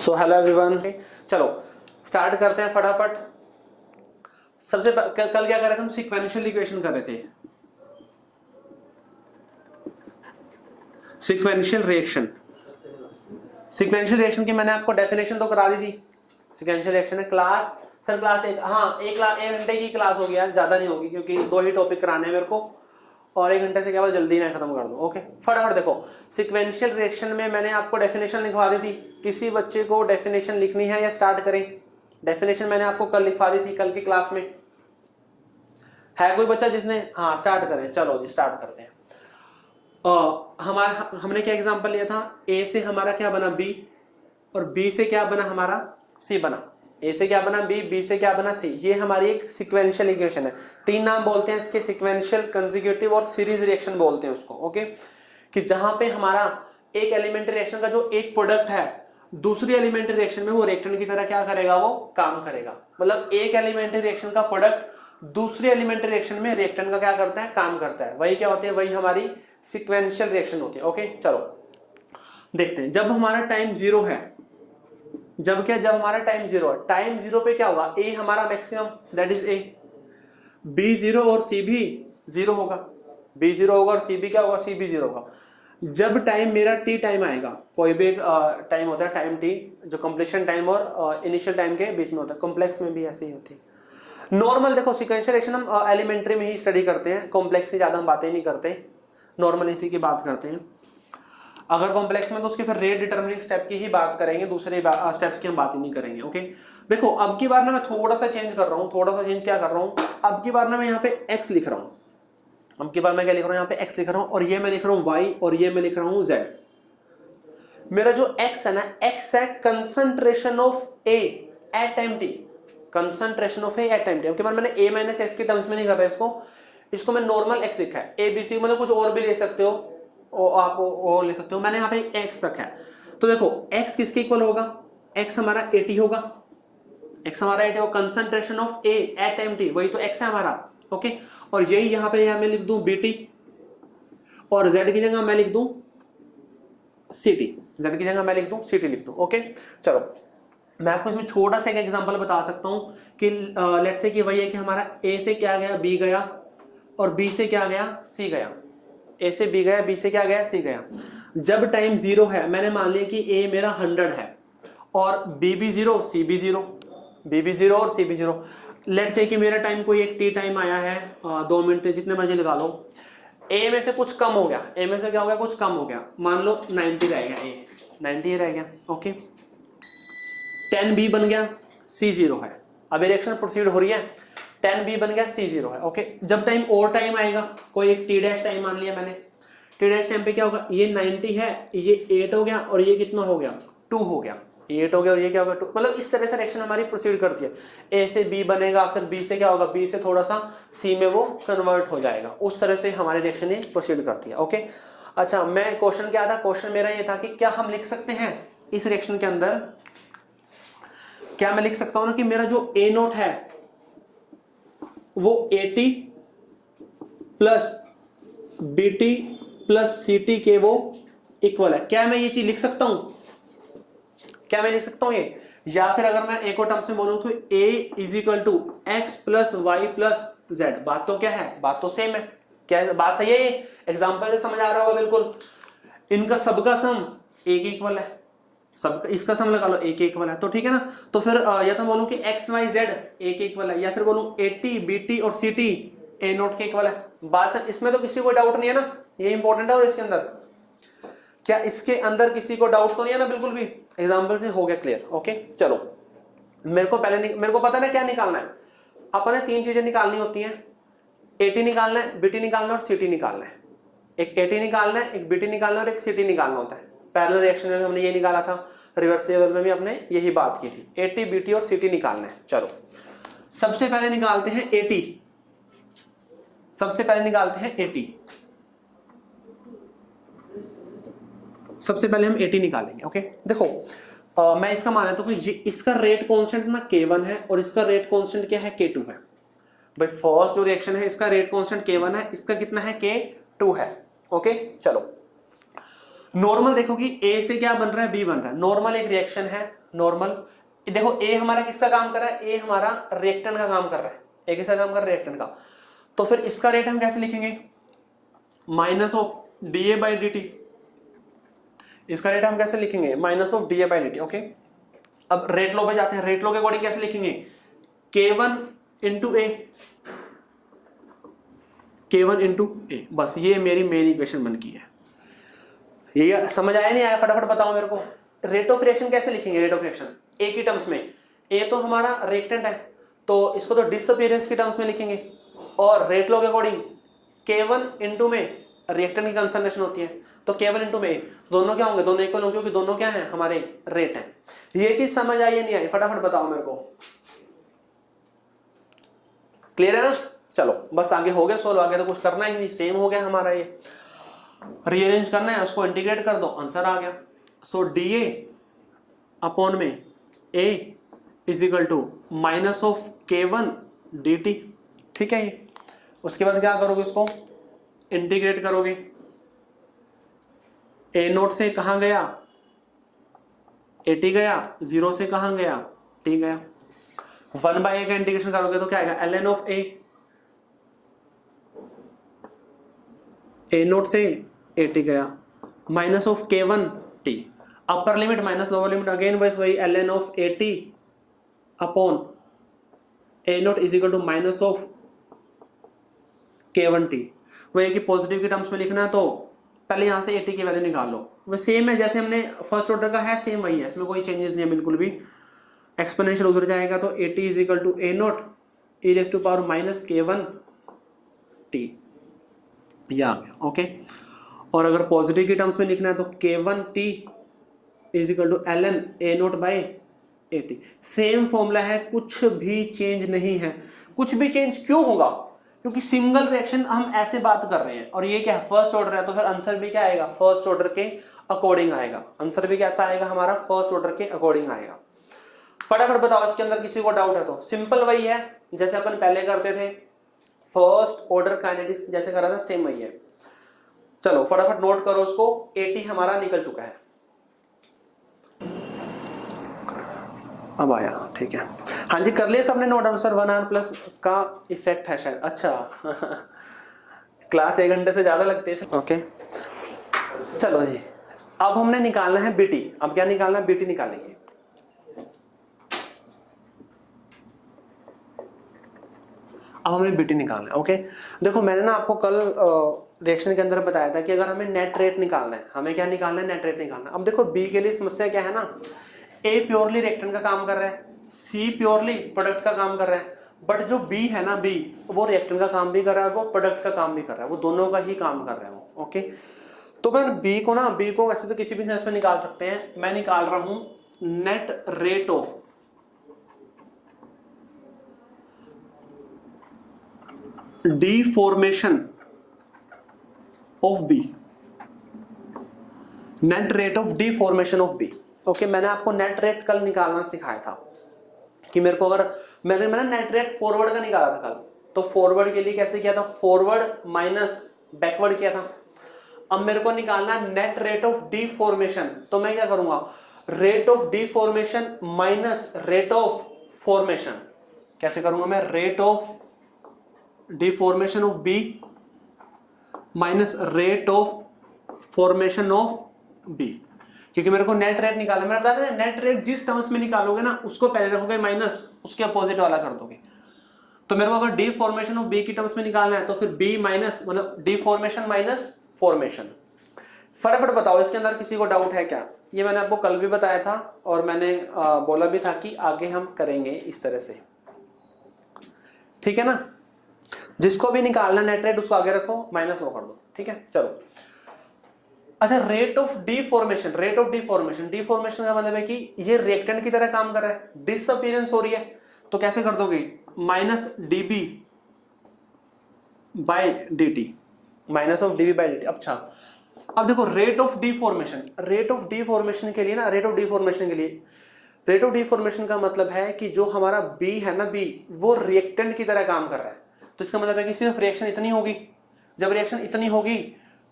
So hello everyone, चलो start करते हैं फटाफट। सबसे कल क्या कर रहे थे हम? सीक्वेंशियल इक्वेशन कर रहे थे, सीक्वेंशियल रिएक्शन। सीक्वेंशियल रिएक्शन की मैंने आपको डेफिनेशन तो करा दी थी। सीक्वेंशियल रिएक्शन है क्लास, सर क्लास एक, हाँ एक घंटे की क्लास होगी यार, ज्यादा नहीं होगी क्योंकि 2 ही टॉपिक कराने हैं मेरे को और 1 घंटे से क्या जल्दी ना खत्म कर दो। ओके फटाफट देखो, सीक्वेंशियल रिएक्शन में मैंने आपको डेफिनेशन लिखवा दी थी। किसी बच्चे को डेफिनेशन लिखनी है या स्टार्ट करें? डेफिनेशन मैंने आपको कल लिखवा दी थी, कल की क्लास में। है कोई बच्चा जिसने? हाँ स्टार्ट करें, चलो जी स्टार्ट करते हैं। हमने क्या एग्जांपल लिया था? ए से हमारा क्या बना? बी, और बी से क्या बना? हमारा सी बना। ए से क्या बना? बी, बी से क्या बना? सी। ये हमारी एक सीक्वेंशियल इक्वेशन है। 3 नाम बोलते हैं इसके, सीक्वेंशियल, कंसेक्यूटिव और सीरीज रिएक्शन बोलते हैं उसको। ओके, कि जहां पे हमारा एक एलिमेंट्री रिएक्शन का जो एक प्रोडक्ट है दूसरी एलिमेंट्री रिएक्शन में वो रिएक्टेंट की तरह क्या करेगा? वो काम करेगा। मतलब एक एलिमेंट्री रिएक्शन का प्रोडक्ट दूसरी एलिमेंट्री रिएक्शन में रिएक्टेंट का क्या करता है? काम करता है। वही क्या होती है? वही हमारी सीक्वेंशियल रिएक्शन होती है। ओके चलो देखते हैं। जब हमारा टाइम 0 है, जब हमारा टाइम 0 है, टाइम 0 पे क्या होगा? ए हमारा maximum, that is A. B 0 और सी भी 0 होगा। बी 0 होगा और सी भी क्या होगा? सी भी 0 होगा। जब टाइम मेरा टी टाइम आएगा, कोई भी टाइम होता है टाइम टी, जो कंप्लीशन टाइम और इनिशियल टाइम के बीच में होता है। कॉम्प्लेक्स में भी ऐसे ही होती है। नॉर्मल देखो, सीक्वेंशियल रिएक्शन हम एलिमेंट्री में ही स्टडी करते हैं, कॉम्प्लेक्स से ज्यादा हम बातें नहीं करते, नॉर्मल इसी की बात करते हैं। अगर कॉम्प्लेक्स में तो उसके फिर रेट डिटरमिनिंग स्टेप की ही बात करेंगे, दूसरे स्टेप्स की हम बात ही नहीं करेंगे। ओके देखो, अब की बार ना मैं थोड़ा सा चेंज कर रहा हूँ, थोड़ा सा चेंज क्या कर रहा हूँ? अब की बार ना मैं यहाँ पे x लिख रहा हूँ। अब की बार मैं क्या लिख रहा हूँ? यहाँ पे x लिख रहा हूँ, और ये मैं लिख रहा हूँ y, और ये मैं लिख रहा हूँ z। मेरा जो x है ना, x है concentration of a at time t, concentration of a at time t। अब की बार मैंने a माइनस x के टर्म्स में नहीं कर रहा इसको मैं नॉर्मल x लिखा है। a b c, मतलब कुछ और भी ले सकते हो, आप वो ले सकते हो, मैंने यहाँ पे x रखा है। तो देखो x किसके इक्वल होगा? x हमारा 80 होगा, x हमारा 80 होगा। Concentration of a at time t, वही तो x है हमारा। ओके, और यही यहाँ पे मैं लिख दूं bt, और z की जगह मैं लिख दूं ct, z की जगह मैं लिख दूं ct लिख दूं। ओके चलो, मैं आपको इसमें छोटा सा एक एग्जांपल बता सकता हूं कि लेट्स से कि वही है कि हमारा a से क्या गया? b गया, और b से क्या गया? c गया। a से b गया, b से क्या गया? c गया। जब टाइम 0 है, मैंने मान लिया कि a मेरा 100 है और b भी 0, c भी 0, b भी 0 और c भी 0। लेट्स से कि मेरा टाइम कोई एक t टाइम आया है, 2 मिनट जितने मर्जी लगा लो। a में से कुछ कम हो गया, a में से क्या हो गया? कुछ कम हो गया, मान लो 90 रह गया, a 90 रह गया। ओके 10b बन गया, c 0 है। अभी रिएक्शन प्रोसीड हो रही है, 10b बन गया, c 0 है। ओके, जब टाइम और टाइम आएगा, कोई एक t डैश टाइम मान लिया मैंने, t डैश टाइम पे क्या होगा? ये 90 है, ये 8 हो गया, और ये कितना हो गया? 2 हो गया। ये 8 हो गया और ये क्या होगा? 2। मतलब इस तरह से रिएक्शन हमारी प्रोसीड करती है। a से b बनेगा, फिर b से क्या होगा? b से थोड़ा सा c में वो कन्वर्ट हो जाएगा। उस तरह से हमारी रिएक्शन ये प्रोसीड करती है। ओके अच्छा, मैं क्वेश्चन क्या था? क्वेश्चन मेरा ये था कि क्या हम लिख सकते हैं इस रिएक्शन के अंदर, क्या मैं लिख सकता हूं ना कि मेरा जो a नोट है वो 80 प्लस bt प्लस ct के वो इक्वल है? क्या मैं ये चीज लिख सकता हूं? क्या मैं लिख सकता हूं ये? या फिर अगर मैं एक और टर्म से बोलूं तो a is equal to x plus y plus z. बात तो क्या है? बात तो सेम है। क्या बात सही है? एग्जाम्पल से समझ आ रहा होगा बिल्कुल। इनका सबका सम a के इक्वल है, सबका इसका सम लगा लो, a के इक्वल है, तो ठीक है ना। तो फिर या तो बोलूं कि x y z a के इक्वल है, या फिर बोलूं 80 bt और ct a नोट के इक्वल है। बात सर, इसमें तो किसी को डाउट नहीं है ना? ये इंपॉर्टेंट है। और इसके अंदर क्या, इसके अंदर किसी को डाउट तो नहीं है ना? बिल्कुल भी। एग्जाम्पल से हो गया क्लियर। ओके चलो, मेरे को पता है ना क्या निकालना है। अपने 3 चीजें निकालनी होती हैं, AT निकालना है, BT निकालना है और CT निकालना है। एक AT निकालना है, एक BT निकालना है और एक CT निकालना होता है। पैरेलल रिएक्शन में हमने ये निकाला था, रिवर्सिबल में भी हमने यही बात की थी। AT BT और CT निकालना है। चलो सबसे पहले निकालते हैं AT, सबसे पहले निकालते हैं AT। सबसे पहले हम AT निकालेंगे। ओके देखो, मैं इसका मान लेता हूं कि इसका रेट कांस्टेंट ना K1 है और इसका रेट कांस्टेंट क्या है? K2 है। भाई फर्स्ट जो रिएक्शन है इसका रेट कांस्टेंट K1 है, इसका कितना है? K2 है। ओके चलो, नॉर्मल देखो कि A से क्या बन रहा है? B बन रहा है। नॉर्मल एक रिएक्शन है, नॉर्मल। देखो ए हमारा किसका काम कर रहा है, ए हमारा रिएक्टेंट का काम कर रहा है, ए किसका काम कर रहा है, रिएक्टेंट का। तो फिर इसका रेट हम कैसे लिखेंगे, minus of D A by D T. इसका रेट हम कैसे लिखेंगे, minus of D A by D T. Okay, अब रेट लो पे जाते हैं, रेट लो के अकॉर्डिंग कैसे लिखेंगे, K1 इंटू ए, K1 इंटू ए। बस ये मेरी मेन इक्वेशन बन गई है। ये समझ आया नहीं आया, फटाफट बताओ मेरे को। रेट ऑफ रिएक्शन कैसे लिखेंगे, रेट ऑफ रिएक्शन ए की टर्म्स में, ए तो हमारा रिएक्टेंट है तो इसको तो डिसअपीयरेंस की टर्म्स में लिखेंगे, और रेट लो के अकॉर्डिंग K1 इंटू में रिएक्टेंट की कंसंट्रेशन होती है तो K1 इंटू में, दोनों क्या होंगे, दोनों इक्वल होंगे क्योंकि दोनों क्या हैं, हमारे रेट हैं। ये चीज समझ आई या नहीं आई, फटाफट बताओ मेरे को। क्लियर है ना? चलो बस आगे हो गया सोल्व, आगे तो कुछ करना ही नहीं, सेम हो गया हमारा। ये रीअरेंज करना है, उसको इंटीग्रेट कर दो, आंसर आ गया। सो डी ए अपॉन में A is equal to minus of K1 D T. ठीक है, ये उसके बाद क्या करोगे, इसको इंटीग्रेट करोगे। ए नोट से कहां गया, एटी गया, जीरो से कहां गया, टी गया। 1/a का इंटीग्रेशन करोगे तो क्या आएगा, ln ऑफ ए नोट से एटी गया, minus of K1 T, upper limit minus lower limit, again बस वही ln of AT upon A nought is equal to minus of K1 T. वही कि पॉजिटिव की टर्म्स में लिखना है तो पहले यहां से एटी की वैल्यू निकाल लो। वो सेम है जैसे हमने फर्स्ट ऑर्डर का है, सेम वही है, इसमें कोई चेंजेस नहीं है बिल्कुल भी। एक्सपोनेंशियल उधर जाएगा तो AT is equal to A note E raise to power minus K1 T, ये आ गया। ओके, और अगर पॉजिटिव की टर्म्स में लिखना है तो K1 T is equal to ln A nought by A T. Same formula है, कुछ भी चेंज नहीं है। कुछ भी चेंज क्यों होगा, क्योंकि सिंगल रिएक्शन हम ऐसे बात कर रहे हैं, और ये क्या है, फर्स्ट ऑर्डर है, तो फिर आंसर भी क्या आएगा, फर्स्ट ऑर्डर के अकॉर्डिंग आएगा। आंसर भी कैसा आएगा हमारा, फर्स्ट ऑर्डर के अकॉर्डिंग आएगा। फटाफट बताओ, इसके अंदर किसी को डाउट है तो। सिंपल वही है जैसे अपन पहले करते थे, फर्स्ट ऑर्डर काइनेटिक्स जैसे करा था, सेम वही है। चलो फटाफट नोट करो उसको, एटी हमारा निकल चुका है। अब आया, ठीक है। हाँ जी, कर लिया सबने नोट आंसर, 1r प्लस का इफेक्ट है शायद। अच्छा क्लास 1 घंटे से ज्यादा लगती है। ओके चलो जी, अब हमने निकालना है बीटी। अब क्या निकालना है, बीटी निकालेंगे। अब हमने बीटी निकालना है। ओके, देखो मैंने ना आपको कल रिएक्शन के अंदर बताया था कि अगर हमें नेट रेट निकालना है, हमें क्या निकालना है, नेट रेट निकालना है। अब देखो बी के लिए समस्या क्या है ना, ए प्योरली रिएक्टेंट का काम कर रहा है, सी प्योरली प्रोडक्ट का काम कर रहा है, बट जो बी है ना, बी वो रिएक्टेंट का काम भी कर रहा है, वो प्रोडक्ट का काम भी कर रहा है, वो दोनों का ही काम कर रहा है वो। ओके, तो मैं बी को वैसे तो किसी भी तरह से निकाल सकते हैं। मैं निकाल रहा हूं net rate of deformation of B, net rate of deformation of B. Okay, मैंने आपको नेट रेट कल निकालना सिखाया था कि मेरे को अगर मैंने नेट रेट फॉरवर्ड का निकाला था कल, तो फॉरवर्ड के लिए कैसे किया था, फॉरवर्ड माइनस बैकवर्ड किया था। अब मेरे को निकालना है नेट रेट ऑफ डिफॉर्मेशन, तो मैं क्या करूंगा, rate of deformation minus rate of formation. कैसे करूंगा मैं, rate of deformation of B minus rate of formation of B, क्योंकि मेरे को नेट रेट निकालना है। मैंने बताया था नेट रेट जिस टर्म्स में निकालोगे ना, उसको पहले रखोगे माइनस, उसके अपोजिट वाला कर दोगे। तो मेरे को अगर डी फॉर्मेशन ऑफ बी की टर्म्स में निकालना है तो फिर बी माइनस, मतलब डी फॉर्मेशन माइनस फॉर्मेशन। फटाफट बताओ, इसके अंदर किसी को डाउट है क्या? ये मैंने आपको कल भी बताया था और मैंने बोला भी था कि आगे हम करेंगे इस तरह से, ठीक है ना। जिसको भी निकालना नेट रेट उसको आगे रखो, माइनस वो कर दो, ठीक है। चलो अच्छा, rate of deformation, rate of deformation, deformation का मतलब है कि ये रिएक्टेंट की तरह काम कर रहा है, डिसअपीयरेंस हो रही है, तो कैसे कर दोगे, minus DB by dt, minus of DB by dt। अच्छा अब देखो rate of deformation, rate of deformation के लिए ना, रेट ऑफ डिफॉर्मेशन के लिए, रेट ऑफ डिफॉर्मेशन का मतलब है कि जो हमारा b है ना, b वो रिएक्टेंट की तरह काम कर रहा है, तो इसका मतलब है कि सिर्फ रिएक्शन इतनी होगी। जब रिएक्शन इतनी होगी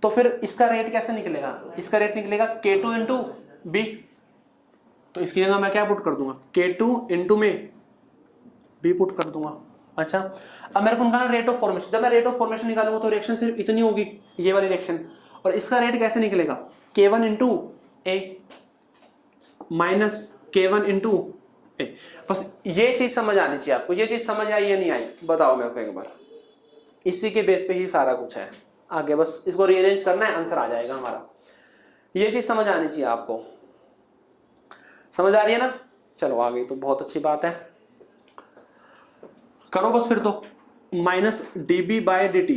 तो फिर इसका रेट कैसे निकलेगा, इसका रेट निकलेगा K2 इंटू बी। तो इसकी जगह मैं क्या पुट कर दूंगा, K2 इंटू में B पुट कर दूंगा। अच्छा, अब मेरे को निकालना रेट ऑफ फॉर्मेशन। जब मैं रेट ऑफ फॉर्मेशन निकालूंगा तो रिएक्शन सिर्फ इतनी होगी, ये वाली रिएक्शन, और इसका रेट कैसे निकलेगा, K1 इंटू ए माइनस K1 इंटू ए। बस ये चीज समझ आनी चाहिए आपको। ये चीज समझ आई या नहीं आई बताओ मेरे को एक बार। इसी के बेस पे ही सारा कुछ है, आगे बस इसको रीअरेंज करना है, आंसर आ जाएगा हमारा। ये चीज समझ आनी चाहिए आपको। समझ आ रही है ना? चलो आगे तो बहुत अच्छी बात है, करो बस फिर तो। Minus dB by dt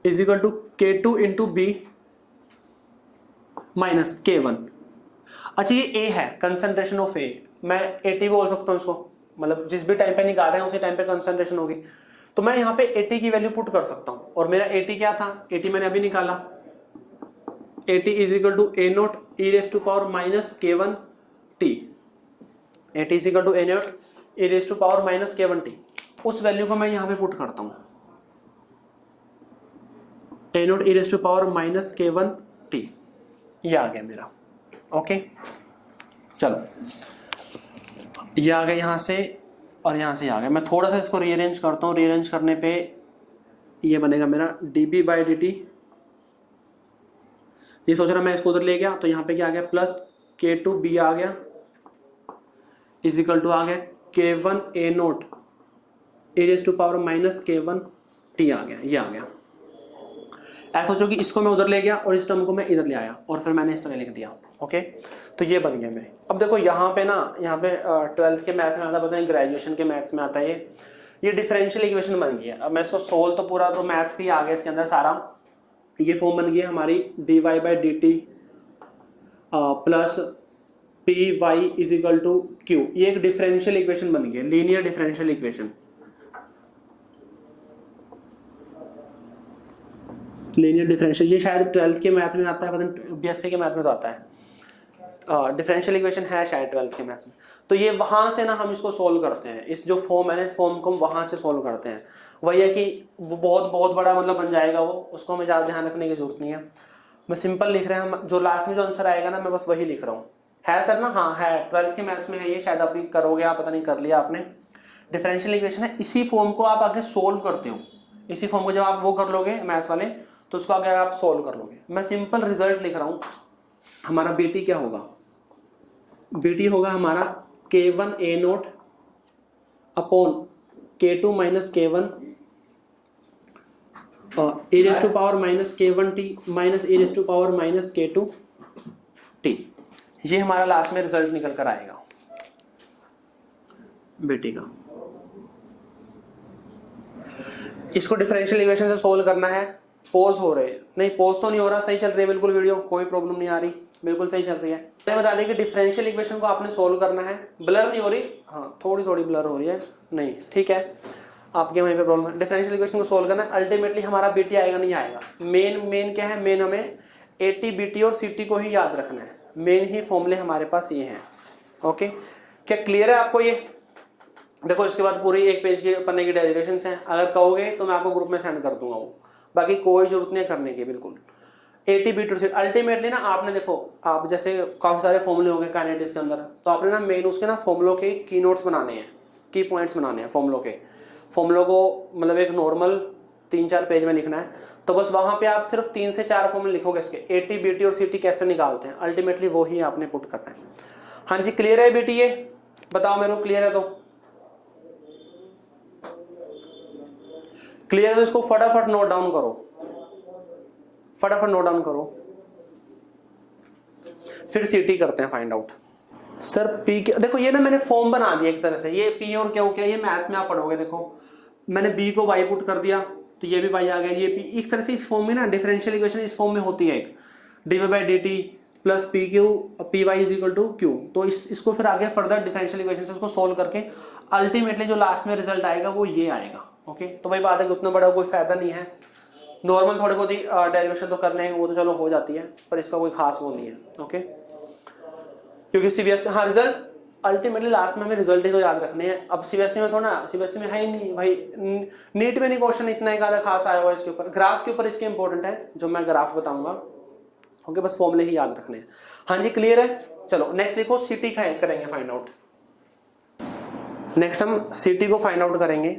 is equal to K2 into B minus K1। अच्छा ये A है, कंसंट्रेशन ऑफ A, मैं AT बोल सकता हूँ इसको, मतलब जिस भी टाइम पे निकाल रहे हैं उसी टाइम पे कंसंट्रेशन होगी। तो मैं यहाँ पे AT की वैल्यू पुट कर सकता हूँ, और मेरा AT क्या था, AT मैंने अभी निकाला, AT is equal to A naught E raise to power minus K1 T। AT is equal to A naught E raise to power minus K1 T। उस वैल्यू को मैं यहाँ पे पुट करता हूँ, A naught E raise to power minus K1 T। ये आ गया मेरा। ओके चलो, ये आ गया यहाँ से और यहाँ से आ गया। मैं थोड़ा सा इसको रीअरेंज करता हूँ, रीअरेंज करने पे ये बनेगा मेरा dB बाई dt। ये सोच रहा मैं इसको उधर ले गया तो यहाँ पे क्या आ गया, प्लस K2B आ गया इज इक्वल टू आ गया K1 A naught E raise to power minus K1 T आ गया। ये आ गया। ऐसा सोचो कि इसको मैं उधर ले गया और इस टर्म को मैं इधर ले आया और फिर मैंने इस तरह लिख दिया। ओके, तो ये बन गया मेरे। अब देखो यहाँ पे ना, यहाँ पे 12th के मैथ में आता है, पता नहीं ग्रेजुएशन के मैथ्स में आता है ये डिफरेंशियल इक्वेशन बन गई है। अब मैं इसको सोल्व तो पूरा तो मैथ्स ही आ गया इसके अंदर सारा। ये फॉर्म बन गई है हमारी dy by D T plus P Y is equal to Q. ये एक डिफरेंशियल इक्वेशन बन गई है, linear differential equation. Linear differential, ये शायद 12th के मैथ में आता है, पता नहीं BSc के मैथ में तो आता है। डिफरेंशियल इक्वेशन है शायद 12th के मैथ में। तो ये वहां से ना हम इसको सोल्व करते हैं, इस जो फॉर्म है ना, इस फॉर्म को हम वहां से सोल्व करते हैं। वही है कि वो बहुत बहुत बड़ा मतलब बन जाएगा वो, उसको हमें ज़्यादा ध्यान रखने की जरूरत नहीं है। मैं सिंपल लिख रहे हैं हम, जो लास्ट में जो आंसर आएगा ना मैं बस वही लिख रहा हूँ। है सर ना? हाँ है, 12th के मैथ्स में है ये, शायद अभी करोगे आप, पता नहीं कर लिया आपने। डिफरेंशियल इक्वेशन है, इसी फॉर्म को आप आगे सोल्व करते हो। इसी फॉर्म को जब आप वो कर लोगे मैथ्स वाले तो उसको आगे आप सोल्व कर लोगे। मैं सिंपल रिजल्ट लिख रहा हूँ। हमारा बेटी क्या होगा, बेटी होगा हमारा K1 A naught upon K2 minus K1 e raise to power minus K1 T minus e raise to power minus K2 T। ये हमारा लास्ट में रिजल्ट निकल कर आएगा बेटी का। इसको डिफरेंशियल इक्वेशन से सोल्व करना है। पॉज हो रहे, नहीं पॉज तो नहीं हो रहा, सही चल रही है बिल्कुल वीडियो, कोई प्रॉब्लम नहीं आ रही, बिल्कुल सही चल रही है। मैं बता दें कि डिफरेंशियल इक्वेशन को आपने सोल्व करना है। ब्लर नहीं हो रही? हाँ थोड़ी थोड़ी ब्लर हो रही है, नहीं ठीक है, आपके वहीं पे प्रॉब्लम है। डिफरेंशियल इक्वेशन को सोल्व करना है। अल्टीमेटली हमारा बीटी आएगा नहीं आएगा, मेन क्या है, मेन हमें एटी बीटी और सीटी को ही याद रखना है। मेन ही फॉर्मूले हमारे पास ये हैं। ओके, क्या क्लियर है आपको? ये देखो इसके बाद पूरी एक पेज के पन्ने की डेरिवेशन हैं। अगर कहोगे तो मैं आपको ग्रुप में सेंड कर दूंगा वो, बाकी कोई जरूरत नहीं करने की बिल्कुल। एटी बीटी से अल्टीमेटली ना आपने देखो, आप जैसे काफी सारे फॉर्मूले होंगे काइनेटिक्स के अंदर, तो आपने ना मेन उसके ना फॉर्मूलों के की नोट्स बनाने हैं, की पॉइंट्स बनाने हैं फॉर्मूलों के। फॉर्मूलों को मतलब एक नॉर्मल 3-4 पेज में लिखना है। तो बस वहां पे आप सिर्फ 3 से 4 फॉर्मूले लिखोगे इसके, एटी बीटी और सीटी कैसे निकालते हैं, अल्टीमेटली वो ही आपने पुट करना है। हाँ जी क्लियर है बेटी? ये बताओ मेरे को, क्लियर है? तो क्लियर है तो इसको फटाफट नोट डाउन करो, फटाफट नोट डाउन करो, फिर सीटी करते हैं फाइंड आउट। सर पी के देखो, ये ना मैंने फॉर्म बना दिया एक तरह से, ये पी और क्यू क्या, ये मैथ्स में आप पढ़ोगे। देखो मैंने बी को वाई पुट कर दिया तो ये भी वाई आ गया, ये पी। इस तरह से इस फॉर्म में ना डिफरेंशियल इक्वेशन इस फॉर्म में होती है, एक DV by D T plus P Q P Y is equal to Q. तो इसको फिर आगे फर्दर डिफरेंशियल इक्वेशन से उसको सोल्व करके अल्टीमेटली जो लास्ट में रिजल्ट आएगा वो ये आएगा। ओके, तो वही बात है कि उतना बड़ा कोई फायदा नहीं है। नॉर्मल थोड़े बहुत ही डेरिवेशन तो करने हैं, वो तो चलो हो जाती है, पर इसका कोई खास वो नहीं है। ओके, क्योंकि सीबीएसई, हाँ रिजल्ट अल्टीमेटली लास्ट में हमें रिजल्ट ही तो याद रखने हैं। अब सीबीएसई में थोड़ा, सीबीएसई में है ही नहीं भाई, नीट में नहीं क्वेश्चन इतना एक आधा खास आया हुआ है इसके ऊपर। ग्राफ्स के ऊपर इसके इंपॉर्टेंट है, जो मैं ग्राफ बताऊंगा ओके, बस फॉर्मूले ही याद रखने हैं। हाँ जी क्लियर है। चलो नेक्स्ट लिखो, सिटी करेंगे फाइंड आउट। नेक्स्ट हम सिटी को फाइंड आउट करेंगे,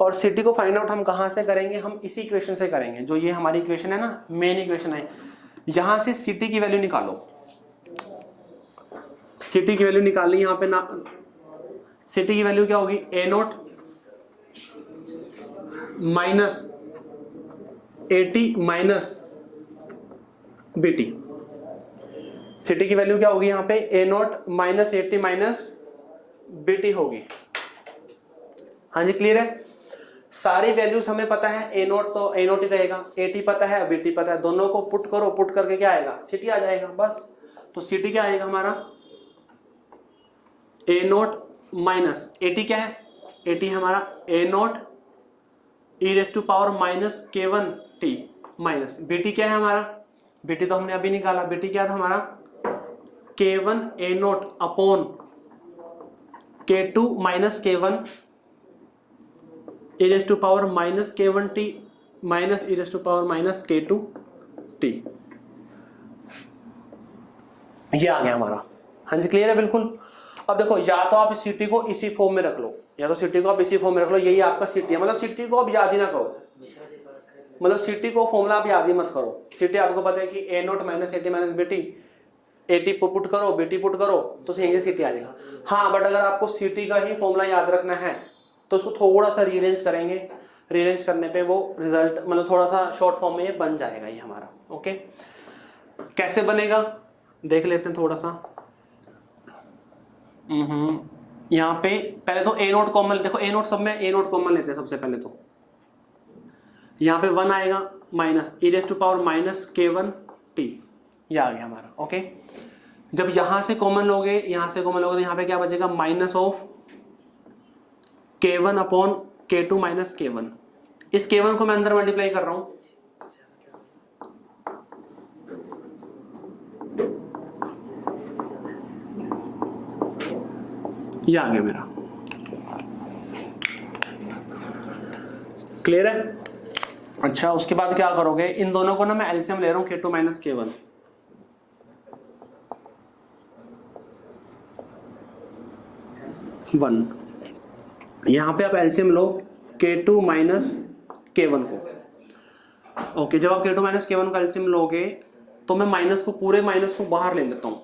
और सिटी को फाइंड आउट हम कहाँ से करेंगे, हम इसी इक्वेशन से करेंगे, जो ये हमारी इक्वेशन है ना, मेन इक्वेशन है। यहां से सिटी की वैल्यू निकालो, सिटी की वैल्यू निकालनी यहां पे ना, सिटी की वैल्यू क्या होगी, A naught minus AT minus BT. CT की वैल्यू क्या होगी यहाँ पे, A naught minus AT minus BT होगी। हाँ जी क्लियर है। सारी वैल्यूज हमें पता है, ए नोट तो ए नोट ही रहेगा, एटी पता है, बीटी पता है, दोनों को पुट करो, पुट करके क्या आएगा, सिटी आ जाएगा बस। तो सिटी क्या आएगा हमारा, ए नोट माइनस एटी क्या है, एटी हमारा A note E raise to power minus के वन टी माइनस बीटी क्या है हमारा, बीटी तो हमने अभी निकाला, बीटी क्या था हमारा, K one A naught upon के टू माइनस के one E raise to power minus के one T minus E raise to power minus के टू टी। ये आ गया हमारा। हाँ जी क्लियर है बिल्कुल। अब देखो, या तो आप सिटी को इसी फॉर्म में रख लो, या तो सिटी को आप इसी फॉर्म में रख लो, यही आपका सिटी है। मतलब सिटी को आप याद ही ना करो, मतलब सिटी को फॉर्मूला आप याद ही मत करो। सिटी आपको पता है कि A naught minus AT minus BT, AT put करो, बीटी पुट करो, तो यहीं सिटी आ जाएगा। हाँ, बट अगर आपको सिटी का ही फॉर्मूला याद रखना है तो उसको थोड़ा सा रीअरेंज करेंगे, रीअरेंज करने पे वो रिजल्ट मतलब थोड़ा सा शॉर्ट फॉर्म में ये बन जाएगा ये हमारा। ओके, कैसे बनेगा देख लेते हैं थोड़ा सा। यहाँ पे पहले तो ए नोट कॉमन, देखो ए नोट सब में ए नोट कॉमन लेते हैं सबसे पहले। तो यहाँ पे 1 आएगा minus E raise to power minus के वन टी, ये आ गया हमारा। ओके, जब यहाँ से कॉमन लोगे, यहाँ से कॉमन लोगे तो यहाँ पे क्या बचेगा, माइनस ऑफ के वन अपॉन के टू माइनस के वन। इस के वन को मैं अंदर मल्टीप्लाई कर रहा हूं, ये आ गया मेरा। क्लियर है। अच्छा, उसके बाद क्या करोगे, इन दोनों को ना मैं एलसीएम ले रहा हूं, के टू माइनस के वन। वन, यहां पे आप एलसीएम लो के टू माइनस के वन को। ओके, जब आप के टू माइनस के वन का एलसीएम लोगे तो मैं माइनस को, पूरे माइनस को बाहर ले लेता हूँ,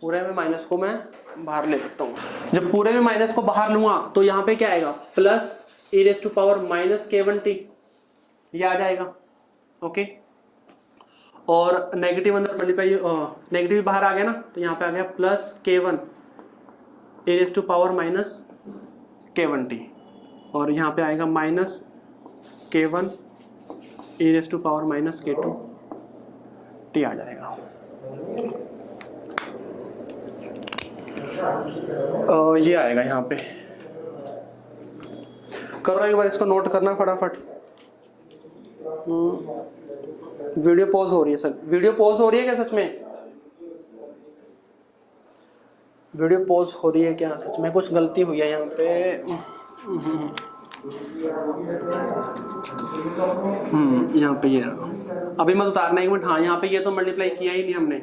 पूरे में माइनस को मैं बाहर ले लेता हूँ। जब पूरे में माइनस को बाहर लूंगा तो यहाँ पे क्या आएगा, plus e raise to power minus के वन टी, ये आ जाएगा। ओके, और नेगेटिव अंदर मल्टीप्लाई, नेगेटिव बाहर आ गया ना, तो यहाँ पे आ गया प्लस के one E raise to power minus के वन टी, और यहाँ पे आएगा माइनस के one E raise to power minus के टू टी आ जाएगा। ये आएगा यहाँ पे। करो एक बार, इसको नोट करना फटाफट। वीडियो पॉज हो रही है सर, वीडियो पॉज हो रही है क्या सच में, वीडियो पॉज हो रही है क्या सच में, कुछ गलती हुई है यहाँ पे। यहाँ पे ये अभी मत उतारना एक मिनट। हाँ, यहाँ पे ये तो मल्टीप्लाई किया ही नहीं हमने,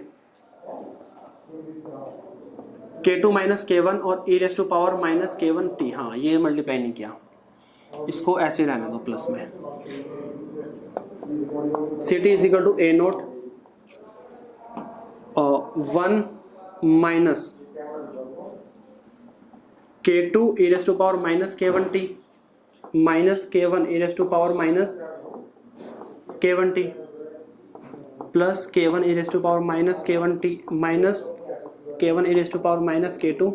के टू माइनस के वन और ई रेस टू पावर माइनस के वन टी। हाँ, ये मल्टीप्लाई नहीं किया, इसको ऐसे रहने दो प्लस में। C T is equal to A naught 1 minus के two e raise to power minus के वन टी माइनस के one E raise to power minus के वन टी प्लस के one E raise to power minus के one T minus के one E raise to power minus के two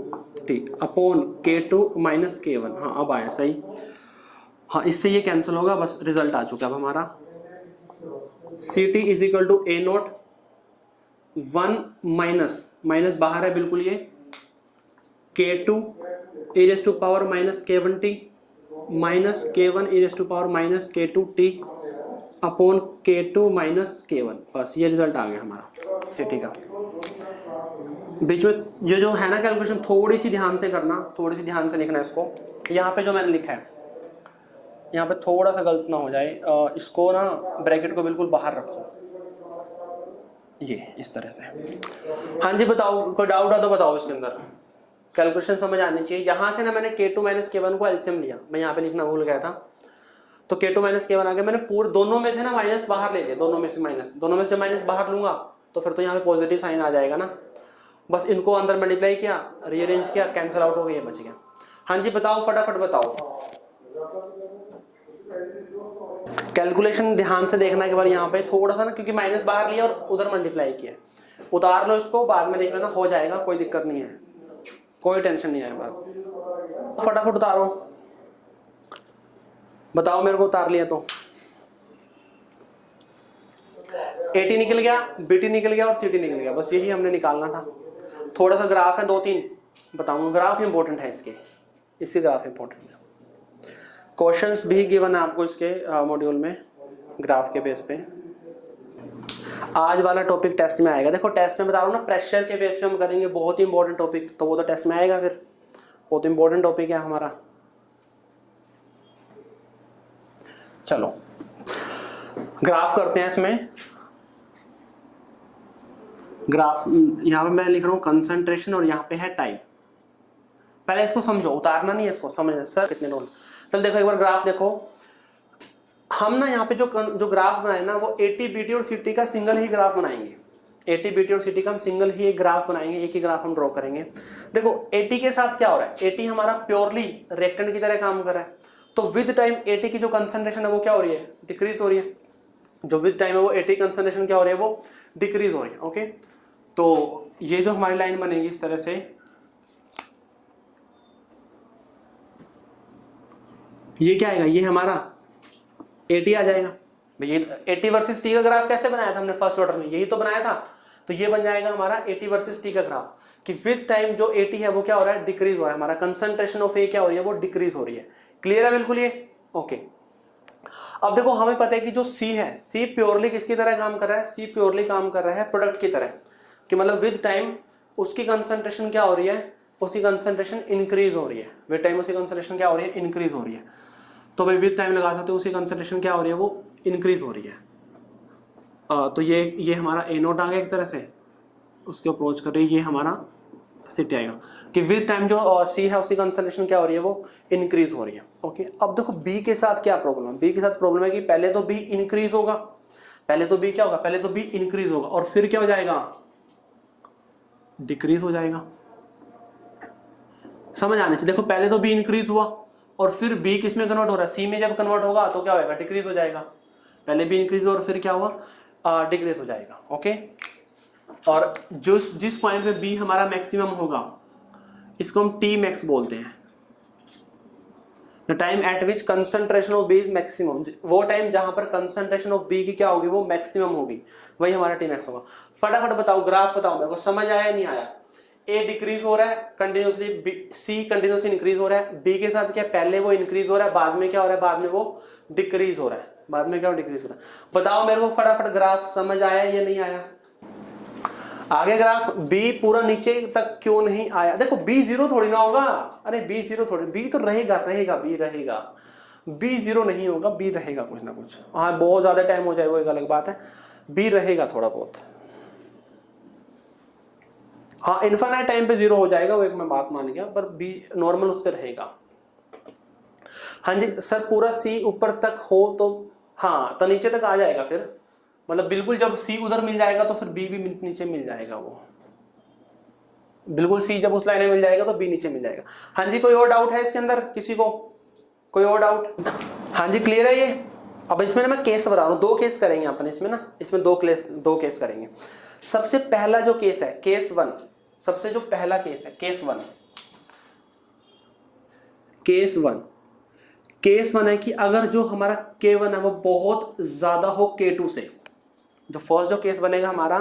T upon के two minus के one. हाँ, अब आया सही। हाँ, इससे ये कैंसिल होगा, बस रिजल्ट आ चुका है अब हमारा। C T is equal to A naught 1 minus, minus बाहर है बिल्कुल, ये K two e raise to power minus के वन टी माइनस के one E raise to power minus के टू टी अपॉन के टू माइनस के वन। बस ये रिजल्ट आ गया हमारा सिटी का। बीच में ये जो है ना कैलकुलेशन, थोड़ी सी ध्यान से करना, थोड़ी सी ध्यान से लिखना इसको। यहाँ पे जो मैंने लिखा है, यहाँ पे थोड़ा सा गलत ना हो जाए, इसको ना ब्रैकेट को बिल्कुल बाहर रखो, ये इस तरह से। हाँ जी बताओ, कोई डाउट है तो बताओ इसके अंदर, कैलकुलेशन समझ आनी चाहिए। यहाँ से ना मैंने K2 माइनस K1 को एलसीएम लिया, मैं यहाँ पे लिखना भूल गया था, तो K2 माइनस K1 आ गया, मैंने पूरे दोनों में से ना माइनस बाहर ले लिया, दोनों में से माइनस, दोनों में से माइनस बाहर लूंगा तो फिर तो यहाँ पे पॉजिटिव साइन आ जाएगा ना, बस इनको अंदर मल्टीप्लाई किया, रीअरेंज किया, कैंसिल आउट हो गया, ये बच गया। हाँ जी बताओ, फटाफट बताओ। कैलकुलेशन ध्यान से देखना के बाद यहाँ पे थोड़ा सा ना, क्योंकि माइनस बाहर लिया और उधर मल्टीप्लाई किया, उतार लो इसको, बाद में देख लेना, हो जाएगा, कोई दिक्कत नहीं है, कोई टेंशन नहीं है बात। फटाफट उतारो, बताओ मेरे को, उतार लिया तो 80 निकल गया, BT निकल गया और CT निकल गया, बस यही हमने निकालना था। थोड़ा सा ग्राफ है, 2-3 बताऊंगा, ग्राफ इंपॉर्टेंट है इसके ग्राफ इंपॉर्टेंट है। क्वेश्चंस भी गिवन है आपको इसके मॉड्यूल में ग्राफ के बेस पे। आज वाला टॉपिक टेस्ट में आएगा, देखो टेस्ट में बता रहा हूँ ना, प्रेशर के बेस पे हम करेंगे, बहुत ही इंपॉर्टेंट टॉपिक, तो वो तो टेस्ट में आएगा, फिर बहुत इंपॉर्टेंट टॉपिक है हमारा। चलो ग्राफ करते हैं इसमें। ग्राफ यहाँ पे मैं लिख रहा हूँ कंसंट्रेशन और यहाँ पे है टाइम। पहले इसको समझो, उतारना नहीं है इसको, समझना सर कितने रोल। चल देखो एक बार ग्राफ देखो, हम ना यहाँ पे जो ग्राफ बनाए ना वो AT BT और CT का सिंगल ही ग्राफ बनाएंगे। AT BT और CT का हम सिंगल ही एक ग्राफ बनाएंगे, एक ही ग्राफ हम ड्रॉ करेंगे। देखो AT के साथ क्या हो रहा है, AT हमारा प्योरली रेक्टेंट की तरह काम कर रहा है, तो विद टाइम AT की जो कंसंट्रेशन है वो क्या हो रही है, डिक्रीज हो रही है। जो विद टाइम है वो AT कंसंट्रेशन क्या हो रही है, वो डिक्रीज हो रही है। ओके, तो ये जो हमारी लाइन बनेगी इस तरह से, ये क्या आएगा, ये हमारा AT आ जाएगा। ये AT वर्सेस T का ग्राफ कैसे बनाया था हमने फर्स्ट ऑर्डर में, यही तो बनाया था, तो ये बन जाएगा हमारा AT वर्सेस T का ग्राफ, कि विद टाइम जो AT है वो क्या हो रहा है, डिक्रीज हो रहा है, हमारा कंसंट्रेशन ऑफ A क्या हो रही है, वो डिक्रीज हो रही है। क्लियर है बिल्कुल ये? ओके। अब देखो हमें पता है कि जो C है, C प्योरली किसकी तरह काम कर रहा है, C प्योरली काम कर रहा है प्रोडक्ट की तरह, कि मतलब विद टाइम उसकी कंसंट्रेशन क्या हो रही है, उसकी कंसंट्रेशन इंक्रीज हो रही है, विद टाइम उसकी कंसंट्रेशन क्या हो रही है, इंक्रीज हो रही है। तो भाई विद टाइम लगा सकते हो, उसकी कंसंट्रेशन क्या हो रही है, वो इंक्रीज हो रही है। तो ये हमारा A नोट आ गया एक तरह से, उसके अप्रोच कर रही है, ये हमारा CT आएगा, कि विद टाइम जो C है उसकी कंसंट्रेशन क्या हो रही है, वो इंक्रीज हो रही है। ओके, अब देखो B के साथ क्या प्रॉब्लम है, B के साथ प्रॉब्लम है कि पहले तो B इंक्रीज होगा, पहले तो B क्या होगा, पहले तो B इंक्रीज होगा और फिर क्या हो जाएगा, डिक्रीज हो जाएगा। समझ आने चाहिए, देखो पहले तो B इंक्रीज हुआ और फिर B किस में कन्वर्ट हो रहा है, C में जब कन्वर्ट होगा तो क्या होगा, डिक्रीज हो जाएगा। पहले B इंक्रीज और फिर क्या हुआ, डिक्रीज हो जाएगा। ओके, और जिस पॉइंट पे B हमारा मैक्सिमम होगा इसको हम T मैक्स बोलते हैं, the time eight which concentration of B is maximum, वो टाइम जहां पर कंसंट्रेशन ऑफ B की क्या होगी, वो मैक्सिमम होगी, वही हमारा T मैक्स होगा। फटाफट बताओ, ग्राफ बताओ मेरे को, समझ आया नहीं आया। A डिक्रीज हो रहा है कंटिन्यूसली, C कंटिन्यूसली इंक्रीज हो रहा है, B के साथ क्या, पहले वो इंक्रीज हो रहा है, बाद में क्या हो रहा है, बाद में वो डिक्रीज हो रहा है, बाद में क्या डिक्रीज हो रहा है। बताओ मेरे को फटाफट, ग्राफ समझ आया या नहीं आया? आगे ग्राफ B पूरा नीचे तक क्यों नहीं आया, देखो B 0 थोड़ी ना होगा, अरे B 0 थोड़ी, B तो रहेगा, B रहेगा, B 0 नहीं होगा, B रहेगा कुछ ना कुछ। हाँ बहुत ज्यादा टाइम हो जाए वो एक अलग बात है, B रहेगा थोड़ा बहुत। हाँ इन्फिनिट टाइम पे 0 हो जाएगा, वो एक मैं बात मान गया, पर B नॉर्मल उस पर रहेगा। हाँ जी सर, पूरा C ऊपर तक हो तो हाँ, तो नीचे तक आ जाएगा फिर, मतलब बिल्कुल जब C उधर मिल जाएगा तो फिर B भी नीचे मिल जाएगा, वो बिल्कुल C जब उस लाइन में मिल जाएगा तो B नीचे मिल जाएगा। हाँ जी, कोई और डाउट है इसके अंदर किसी को, कोई और डाउट? हाँ जी क्लियर है ये? अब इसमें ना मैं केस बता रहा हूँ, 2 केस करेंगे अपन इसमें ना, इसमें 2 केस करेंगे। सबसे पहला जो केस है केस 1, सबसे जो पहला केस है केस 1, केस 1 है कि अगर जो हमारा K1 है वो बहुत ज्यादा हो K2 से, जो फर्स्ट जो केस बनेगा हमारा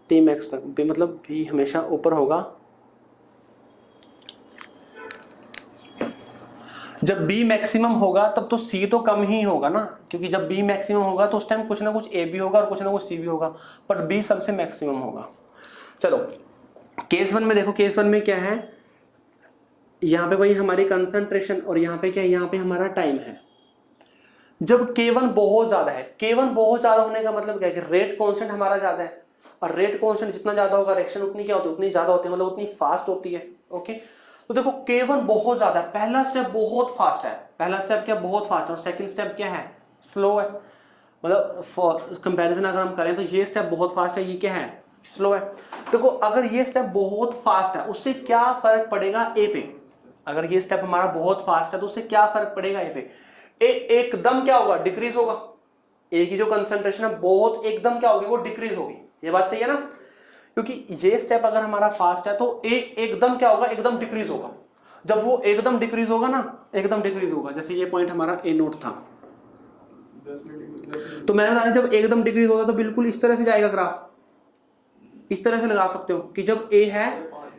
T मैक्स तक, B मतलब B हमेशा ऊपर होगा, जब B मैक्सिमम होगा तब तो C तो कम ही होगा ना, क्योंकि जब B मैक्सिमम होगा तो उस टाइम कुछ ना कुछ A भी होगा और कुछ ना कुछ C भी होगा, पर B सबसे मैक्सिमम होगा। चलो केस 1 में देखो, केस 1 में क्या है, यहाँ पे वही हमारी कंसंट्रेशन और यहाँ पे क्या है, यहाँ पे हमारा टाइम है। जब K1 बहुत ज्यादा है, K1 बहुत ज्यादा होने का मतलब क्या है कि रेट कांस्टेंट हमारा ज्यादा है, और रेट कांस्टेंट जितना ज्यादा होगा रिएक्शन उतनी क्या होती है, उतनी ज्यादा होती है, मतलब उतनी फास्ट होती है। ओके, तो देखो K1 बहुत ज्यादा है, पहला स्टेप बहुत फास्ट है, पहला स्टेप क्या बहुत फास्ट है, और सेकंड स्टेप क्या है, स्लो है। मतलब कंपैरिजन अगर हम करें तो ये स्टेप बहुत फास्ट है, ये क्या है, स्लो है। देखो अगर ये स्टेप बहुत फास्ट है उससे क्या फर्क पड़ेगा ए पे, अगर ये स्टेप हमारा बहुत फास्ट है तो उससे क्या फर्क पड़ेगा ए पे, ए एकदम क्या होगा, डिक्रीज होगा। ए की जो कंसंट्रेशन है बहुत एकदम क्या होगी, वो डिक्रीज होगी। ये बात सही है ना, क्योंकि ये स्टेप अगर हमारा फास्ट है तो ए एकदम क्या होगा, एकदम डिक्रीज होगा। जब वो एकदम डिक्रीज होगा ना, एकदम डिक्रीज होगा, जैसे ये पॉइंट हमारा ए नोट था, तो मैंने बताया जब एकदम डिक्रीज होगा तो बिल्कुल इस तरह से जाएगा ग्राफ, इस तरह से लगा सकते हो कि जब ए है,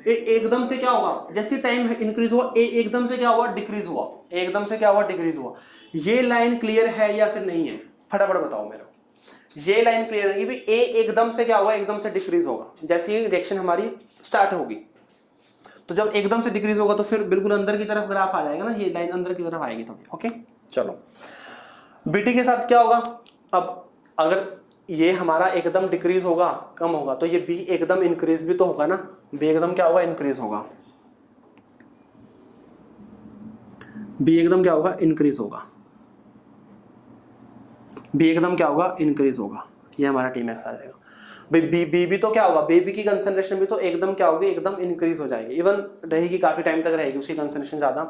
ए एकदम से क्या होगा, जैसे टाइम इंक्रीज हुआ ए एकदम से क्या हुआ, डिक्रीज हुआ, एकदम से क्या हुआ, डिक्रीज हुआ। ये लाइन क्लियर है या फिर नहीं है, फटाफट बताओ मेरे, ये लाइन क्लियर है कि भाई ए एकदम से क्या होगा, एकदम से डिक्रीज होगा, जैसे ही रिएक्शन हमारी स्टार्ट होगी। तो जब एकदम से डिक्रीज होगा तो फिर बिल्कुल अंदर की तरफ ग्राफ आ जाएगा ना, ये लाइन अंदर की तरफ आएगी थोड़ी। ओके चलो, बीटी के साथ क्या होगा, अब अगर ये हमारा एकदम डिक्रीज होगा, कम होगा, तो ये बी एकदम इंक्रीज भी तो होगा ना, बी एकदम क्या होगा, इंक्रीज होगा, बी एकदम क्या होगा, इंक्रीज होगा, बी एकदम क्या होगा, इंक्रीज होगा। ये हमारा टी मैक्स आ जाएगा भाई। बी बी भी तो क्या होगा, बेबी की कंसंट्रेशन भी तो एकदम क्या होगी, एकदम इंक्रीज हो जाएगी, इवन रहेगी, काफी टाइम तक रहेगी उसकी कंसंट्रेशन ज्यादा।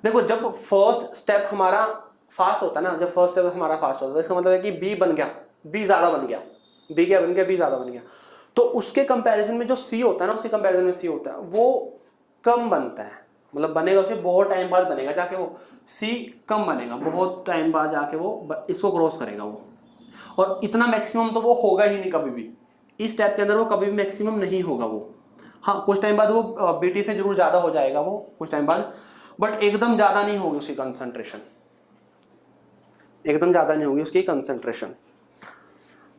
देखो जब फर्स्ट स्टेप हमारा फास्ट होता है ना, जब फर्स्ट स्टेप हमारा फास्ट होता है इसका मतलब है कि बी बन गया, बी ज्यादा बन गया, बी क्या बन गया, बी ज्यादा बन गया। तो उसके कंपैरिजन में जो सी होता है ना, उसके कंपैरिजन में सी होता है वो कम बनता है, मतलब बनेगा उसके बहुत टाइम बाद बनेगा जाके, वो सी कम बनेगा, बहुत टाइम बाद जाके वो इसको क्रॉस करेगा वो, और इतना मैक्सिमम तो वो होगा ही नहीं कभी भी, इस स्टेप के अंदर वो कभी भी मैक्सिमम नहीं होगा वो। हाँ कुछ टाइम बाद वो बीटी से जरूर ज्यादा हो जाएगा वो कुछ टाइम बाद, बट एकदम ज्यादा नहीं होगी उसकी कंसंट्रेशन, एकदम ज्यादा नहीं होगी उसकी कंसंट्रेशन।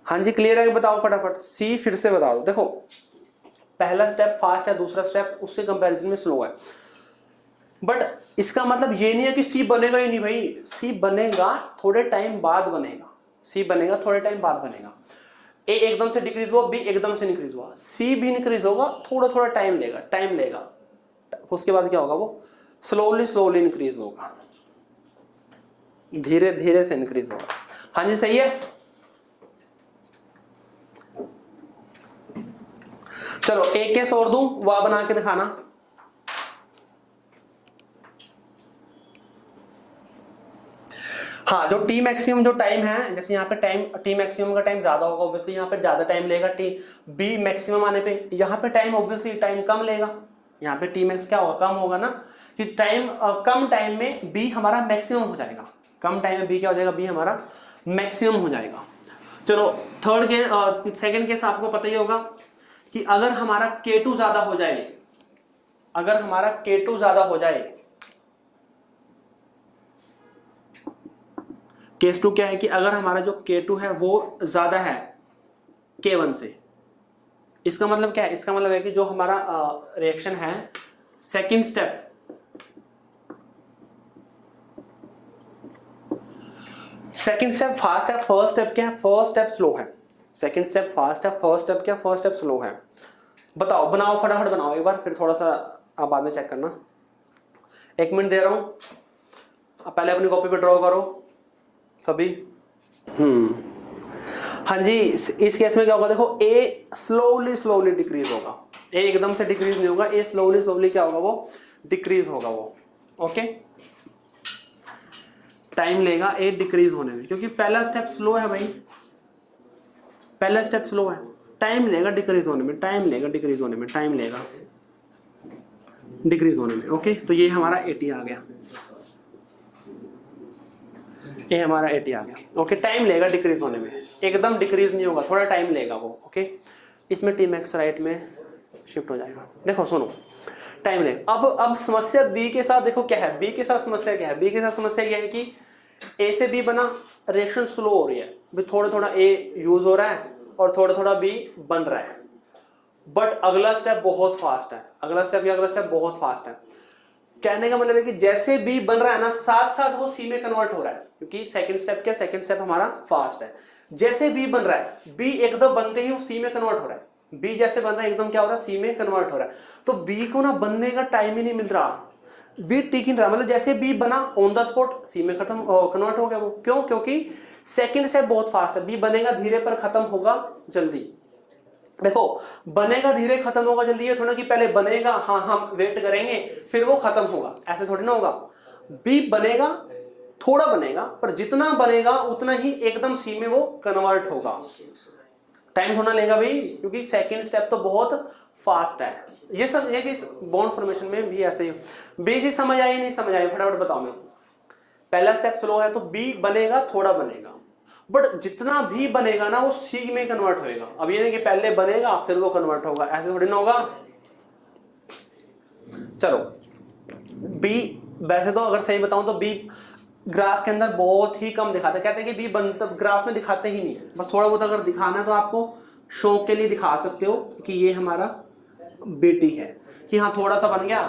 हाँ जी क्लियर है, बताओ फटाफट, सी फिर से बता दो। देखो पहला स्टेप फास्ट है, दूसरा स्टेप उससे कंपैरिजन में स्लो है, बट इसका मतलब ये नहीं है कि सी बनेगा ही नहीं भाई, सी बनेगा थोड़े टाइम बाद बनेगा, सी बनेगा थोड़े टाइम बाद बनेगा। ए एकदम से डिक्रीज हुआ, बी एकदम से इंक्रीज हुआ, सी भी इंक्रीज होगा, थोड़ा थोड़ा टाइम लेगा, टाइम लेगा, उसके बाद क्या होगा, वो स्लोली स्लोली इंक्रीज होगा, धीरे धीरे से इंक्रीज होगा। हाँ जी सही है। चलो एक केस और दूं, वह बना के दिखाना। हाँ जो टी मैक्सिमम जो टाइम है, जैसे यहाँ पे टाइम टी मैक्सिमम का टाइम ज्यादा होगा, ऑब्वियसली यहाँ पे ज्यादा टाइम लेगा टी, बी मैक्सिमम आने पे यहाँ पे टाइम ऑब्वियसली टाइम कम लेगा, यहाँ पे टी मैक्स क्या होगा, कम होगा ना, कि टाइम कम टाइम में बी हमारा मैक्सिमम हो जाएगा, कम टाइम में बी क्या हो जाएगा, बी हमारा मैक्सिमम हो जाएगा। चलो थर्ड केस, सेकेंड केस आपको पता ही होगा कि अगर हमारा K2 ज्यादा हो जाए, अगर हमारा K2 ज्यादा हो जाए, केस 2 क्या है कि अगर हमारा जो K2 है वो ज्यादा है K1 से, इसका मतलब क्या है, इसका मतलब है कि जो हमारा रिएक्शन है second step, second step fast है, फर्स्ट स्टेप क्या है, फर्स्ट स्टेप स्लो है, सेकंड स्टेप फास्ट है, फर्स्ट स्टेप क्या, फर्स्ट स्टेप स्लो है। बताओ बनाओ फटाफट बनाओ एक बार, फिर थोड़ा सा आप बाद में चेक करना, 1 मिनट दे रहा हूं, पहले अपनी कॉपी पे ड्रॉ करो सभी। हाँ जी इस केस में क्या होगा, देखो ए स्लोली स्लोली डिक्रीज होगा, ए एकदम से डिक्रीज नहीं होगा, ए स्लोली स्लोली क्या होगा, वो डिक्रीज होगा वो। ओके टाइम लेगा ए डिक्रीज होने में, क्योंकि पहला स्टेप स्लो है भाई, पहला स्टेप स्लो है, टाइम लेगा डिक्रीज होने में, टाइम लेगा डिक्रीज होने में, टाइम लेगा डिक्रीज होने में। ओके तो ये हमारा 80 आ गया, ये हमारा 80 आ गया। ओके टाइम लेगा डिक्रीज होने में, एकदम डिक्रीज नहीं होगा, थोड़ा टाइम लेगा वो। ओके इसमें टी मैक्स राइट में शिफ्ट हो जाएगा। देखो सुनो टाइम लेगा। अब समस्या बी के साथ देखो क्या है, बी के साथ समस्या क्या है, बी के साथ समस्या यह है कि ए से बी बना, रिएक्शन स्लो हो रही है, थोड़ा थोड़ा ए यूज हो रहा है और थोड़ा थोड़ा बी बन रहा है, बट अगला स्टेप बहुत फास्ट है, अगला स्टेप बहुत फास्ट है। कहने का मतलब है कि जैसे बी बन रहा है ना साथ साथ वो सी में कन्वर्ट हो रहा है, क्योंकि सेकंड स्टेप क्या, सेकंड स्टेप हमारा फास्ट है। जैसे बी बन रहा है, बी एकदम बनते ही वो सी में कन्वर्ट हो रहा है, बी जैसे बन रहा है एकदम क्या हो रहा है, सी में कन्वर्ट हो रहा है। तो बी को ना बनने का टाइम ही नहीं मिल रहा, बी टिक नहीं रहा, मतलब जैसे बी बना ऑन द स्पॉट सी में खत्म कन्वर्ट हो गया वो। क्यों? क्योंकि सेकंड स्टेप बहुत फास्ट है, बी बनेगा धीरे पर खत्म होगा जल्दी। देखो बनेगा धीरे खत्म होगा जल्दी, ये थोड़ा कि पहले बनेगा, हाँ हम वेट करेंगे फिर वो खत्म होगा, ऐसे थोड़ी ना होगा। बी बनेगा, थोड़ा बनेगा, पर जितना बनेगा उतना ही एकदम सी में वो कन्वर्ट होगा, टाइम थोड़ा लेगा भाई, क्योंकि सेकंड स्टेप तो बहुत फास्ट है। ये सब ये चीज बॉन्ड फॉर्मेशन में भी ऐसे ही। बी चीज समझ आई नहीं समझ आई, फटाफट बताओ मेरे को। पहला स्टेप स्लो है तो बी बनेगा, थोड़ा बनेगा, बट जितना भी बनेगा ना वो सी में कन्वर्ट होएगा। अब ये नहीं कि पहले बनेगा फिर वो कन्वर्ट होगा, ऐसे थोड़ी ना होगा। चलो बी, वैसे तो अगर सही बताऊं तो बी ग्राफ के अंदर बहुत ही कम दिखाते हैं, कहते हैं कि बी बनता ग्राफ में दिखाते ही नहीं, बस थोड़ा बहुत अगर दिखाना है तो आपको शौक के लिए दिखा सकते हो कि ये हमारा बेटी है, कि हाँ थोड़ा सा बन गया,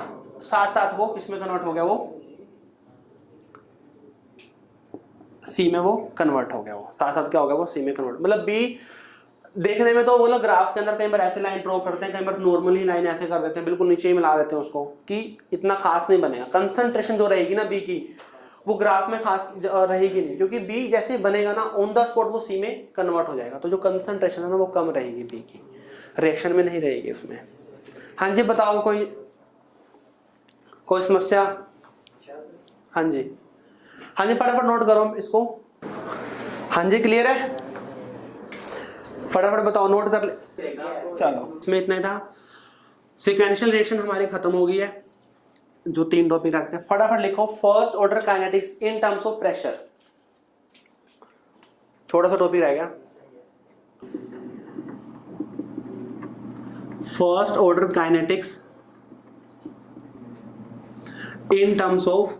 साथ साथ वो किसमें कन्वर्ट हो गया, वो सी में वो कन्वर्ट हो गया, वो साथ साथ क्या हो गया, वो सी में कन्वर्ट। मतलब बी देखने में तो वो लोग ग्राफ के अंदर कई बार ऐसे लाइन ड्रॉ करते हैं, कई बार नॉर्मल ही लाइन ऐसे कर देते हैं, बिल्कुल नीचे ही मिला देते हैं उसको, कि इतना खास नहीं बनेगा। कंसंट्रेशन जो रहेगी ना बी की वो ग्राफ में खास रहेगी नहीं, क्योंकि बी जैसे बनेगा ना ऑन द स्पॉट वो सी में कन्वर्ट हो जाएगा, तो जो कंसंट्रेशन है ना वो कम रहेगी बी की, रिएक्शन में नहीं रहेगी उसमें। हाँ जी बताओ, कोई समस्या? हाँ जी हाँ जी, फटाफट नोट करो इसको। हाँ जी क्लियर है, फटाफट बताओ, नोट कर ले। चलो इसमें इतना ही था। सीक्वेंशियल रिएक्शन हमारी खत्म हो गई है, जो 3 टॉपिक रखते हैं फटाफट लिखो। First order kinetics in terms of pressure, छोटा सा टॉपिक रहेगा। First order kinetics in terms of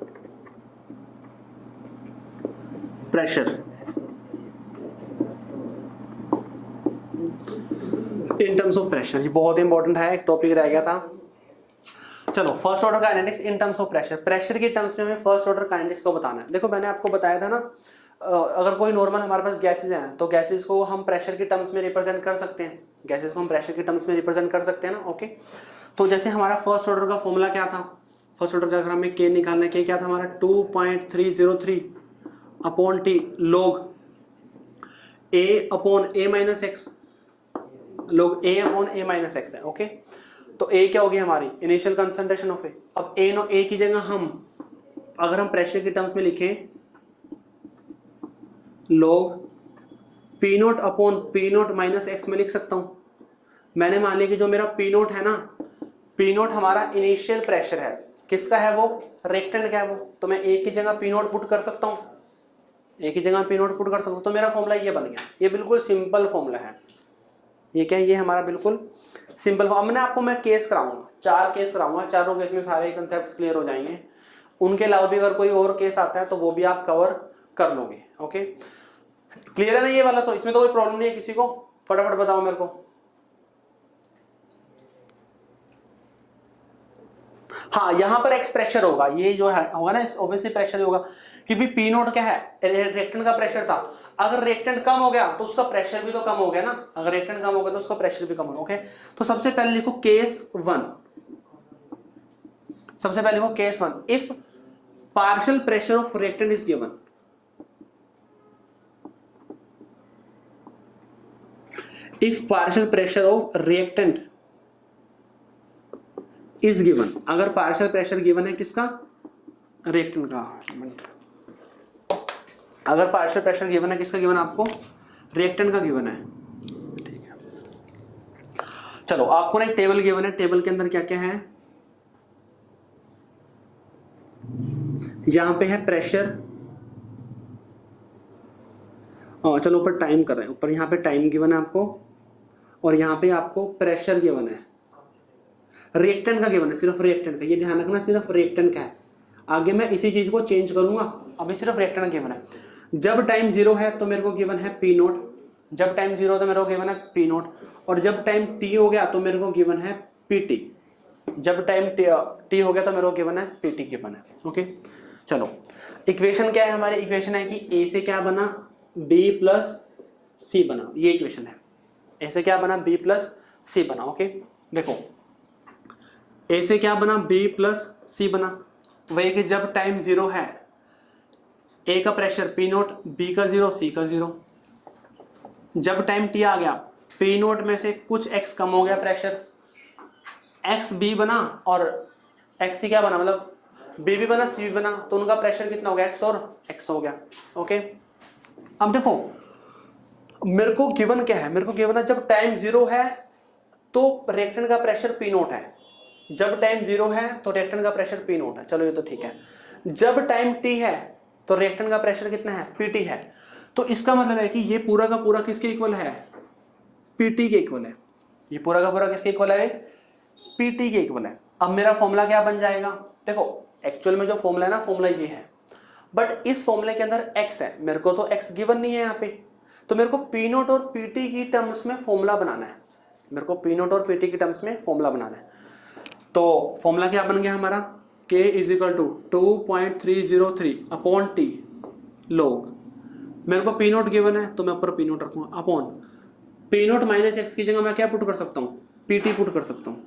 pressure, in terms of pressure, ये बहुत इंपॉर्टेंट है, एक टॉपिक रह गया था। चलो first order kinetics in terms of pressure, pressure के टर्म्स में हमें फर्स्ट ऑर्डर काइनेटिक्स को बताना है। देखो मैंने आपको बताया था ना, अगर कोई नॉर्मल हमारे पास गैसेज हैं तो गैसेज को हम प्रेशर के टर्म्स में रिप्रेजेंट कर सकते हैं, गैसेज को हम प्रेशर के टर्म्स में रिप्रेजेंट कर सकते हैं ना। ओके, तो जैसे हमारा फर्स्ट ऑर्डर का फॉर्मूला क्या था, फर्स्ट ऑर्डर का अगर हमें के निकालना है, के क्या था हमारा 2.303 अपॉन टी लॉग ए अपॉन ए माइनस एक्स, लॉग ए अपॉन ए माइनस एक्स है। ओके, तो ए क्या होगी हमारी इनिशियल कंसंट्रेशन ऑफ ए। अब ए की जगह हम अगर हम प्रेशर के टर्म्स में लिखें log P naught upon P naught minus x में लिख सकता हूं। मैंने मान लिया कि जो मेरा पी नोट है ना, पी नोट हमारा इनिशियल प्रेशर है, किसका है वो, रिएक्टेंट का है वो, तो मैं ए की जगह पी नोट पुट कर सकता हूं, ए की जगह पी नोट पुट कर सकता हूं, तो मेरा फॉर्मूला ये बन गया। ये बिल्कुल सिंपल फॉर्मूला है, ये क्या है, ये हमारा बिल्कुल सिंपल। मैंने आपको मैं केस कराऊंगा, 4 केस कराऊंगा, चारों केस में सारे कंसेप्ट क्लियर हो जाएंगे। उनके अलावा भी अगर कोई और केस आता है तो वो भी आप कवर कर लोगे। ओके क्लियर है ना ये वाला, तो इसमें तो कोई प्रॉब्लम नहीं है किसी को, फटाफट बताओ मेरे को। हाँ यहां पर एक्स प्रेशर होगा, ये जो है होगा ना ऑब्वियसली प्रेशर होगा, क्योंकि पी नोट क्या है, रिएक्टेंट का प्रेशर था। अगर रिएक्टेंट कम हो गया तो उसका प्रेशर भी तो कम हो गया ना, अगर रिएक्टेंट कम हो गया तो उसका प्रेशर भी कम होगा। ओके, तो सबसे पहले लिखो केस 1, सबसे पहले लिखो case 1, if partial pressure of reactant is given, if partial pressure of reactant is given, अगर पार्शियल प्रेशर गिवन है किसका, रिएक्टेंट का, अगर पार्शियल प्रेशर गिवन है किसका गिवन, आपको रिएक्टेंट का गिवन है। ठीक है, चलो आपको ना एक टेबल गिवन है, टेबल के अंदर क्या क्या है, यहां पे है प्रेशर, चलो ऊपर टाइम कर रहे हैं, ऊपर यहां पे टाइम गिवन है आपको, और यहां पे आपको प्रेशर गिवन है, रिएक्टेंट का गिवन है, सिर्फ रिएक्टेंट का, ये ध्यान रखना सिर्फ रिएक्टेंट का है। आगे मैं इसी चीज को चेंज करूंगा, अभी सिर्फ रिएक्टेंट का गिवन है। जब टाइम 0 है तो मेरे को गिवन है पी नोट, जब टाइम 0 तो मेरे को गिवन है पी नोट, और जब टाइम टी हो गया तो मेरे को गिवन है पी टी। जब टाइम टी हो गया तो मेरे को गिवन है पीटी गिवन है। ओके चलो इक्वेशन क्या है हमारी, इक्वेशन है कि ए से क्या बना बी प्लस सी बना, ये इक्वेशन है। ए से क्या बना बी प्लस सी बना। ओके देखो ए से क्या बना बी प्लस सी बना, वही कि जब टाइम 0 है ए का प्रेशर पी नोट, बी का 0, सी का 0। जब टाइम टी आ गया पी नोट में से कुछ एक्स कम हो गया प्रेशर, एक्स बी बना और एक्स सी क्या बना, मतलब बी भी बना सी भी बना, तो उनका प्रेशर कितना हो गया एक्स और एक्स हो गया। ओके अब देखो मेरे को गिवन क्या है, मेरे को गिवन है जब टाइम 0 है तो रिएक्टेंट का प्रेशर पी नोट है, जब टाइम 0 है तो रिएक्टेंट का प्रेशर पी नोट है। चलो ये तो ठीक है। जब टाइम टी है तो रिएक्टेंट का प्रेशर कितना है पीटी है, तो इसका मतलब है कि ये पूरा का पूरा किसके इक्वल है पीटी के इक्वल है, ये पूरा का पूरा किसके इक्वल है पीटी के इक्वल है। अब मेरा फॉर्मूला क्या बन जाएगा, देखो एक्चुअल में जो फॉर्मूला है ना फॉर्मूला ये है, बट इस फॉर्मूले के अंदर एक्स है, मेरे को तो एक्स गिवन नहीं है यहाँ पे, तो मेरे को पी नोट और पीटी की टर्म्स में फॉर्मूला बनाना है, मेरे को पी नोट और पीटी की टर्म्स में फॉर्मूला बनाना है। तो फॉर्मूला क्या बन गया हमारा K is equal to 2.303 upon T log, मेरे को पी नोट गिवन है तो मैं ऊपर पी नोट रखूंगा upon P naught minus x की जगह मैं क्या पुट कर सकता हूँ पीटी पुट कर सकता हूँ,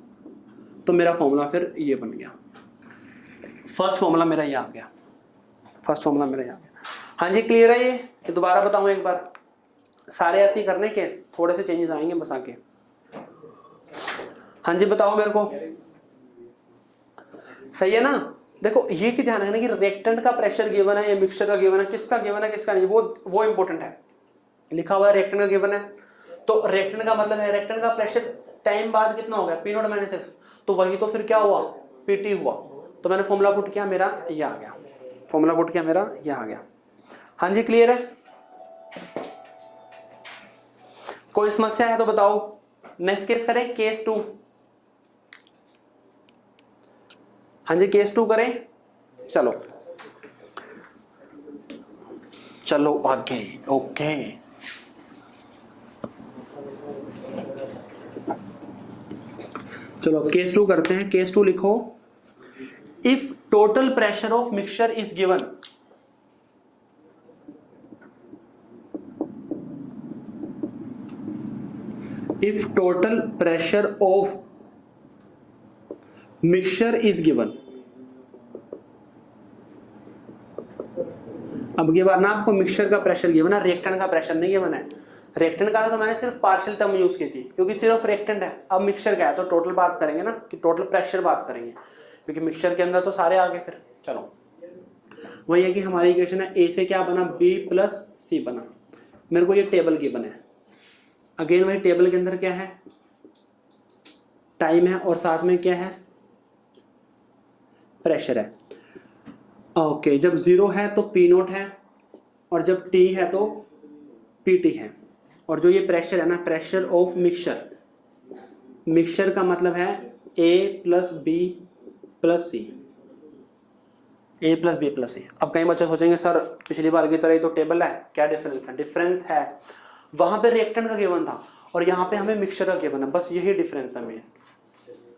तो मेरा फॉर्मूला फिर ये बन गया। फर्स्ट फॉर्मूला मेरा ये आ गया, फर्स्ट फॉर्मूला मेरा ये आ गया। हाँ जी क्लियर है ये दोबारा बताऊँ एक बार, सारे ऐसे ही करने के थोड़े से चेंजेस आएंगे बस आके। हाँ जी बताओ मेरे को, सही है ना। देखो ये चीज ध्यान रखना कि रिएक्टेंट का प्रेशर गिवन है या मिक्सचर का गिवन है, किसका गिवन है किसका नहीं, वो इंपॉर्टेंट है। लिखा हुआ है रिएक्टेंट का गिवन है, तो रिएक्टेंट का मतलब है रिएक्टेंट का प्रेशर टाइम बाद कितना हो गया पी नोट माइनस एक्स, तो वही तो फिर क्या हुआ पीटी हुआ, तो मैंने फॉर्मूला पुट किया मेरा ये आ गया, फॉर्मूला पुट किया मेरा ये आ गया। हाँ जी क्लियर है, कोई समस्या है तो बताओ। नेक्स्ट केस करें केस 2। हाँ जी केस 2 करें, चलो चलो आगे। ओके चलो केस 2 करते हैं। केस 2 लिखो, if total pressure of mixture is given, if total pressure of mixture is given। अब ये बार ना आपको मिक्सचर का प्रेशर गिवन है, रिएक्टेंट का प्रेशर नहीं गिवन है। रिएक्टेंट का तो मैंने सिर्फ पार्शियल टर्म यूज की थी क्योंकि सिर्फ रिएक्टेंट है। अब मिक्सचर का है तो टोटल बात करेंगे ना कि टोटल प्रेशर बात करेंगे, क्योंकि मिक्सचर के अंदर तो सारे आगे। फिर चलो वही है कि हमारी इक्वेशन है ए से क्या बना बी प्लस सी बना, मेरे को ये टेबल गिवन है। अगेन वही टेबल के अंदर क्या है टाइम है और साथ में क्या है प्रेशर है। ओके जब 0 है तो पी नोट है और जब टी है तो पीटी है, और जो ये प्रेशर है ना प्रेशर ऑफ मिक्सचर, मिक्सचर का मतलब है ए प्लस बी प्लस सी, ए प्लस बी प्लस सी। अब कई बच्चे सोचेंगे सर पिछली बार की तरह ही तो टेबल है, क्या डिफरेंस है? डिफरेंस है वहां पे रिएक्टेंट का गिवन था और यहाँ पे हमें मिक्सचर का गिवन है, बस यही डिफरेंस है मेन,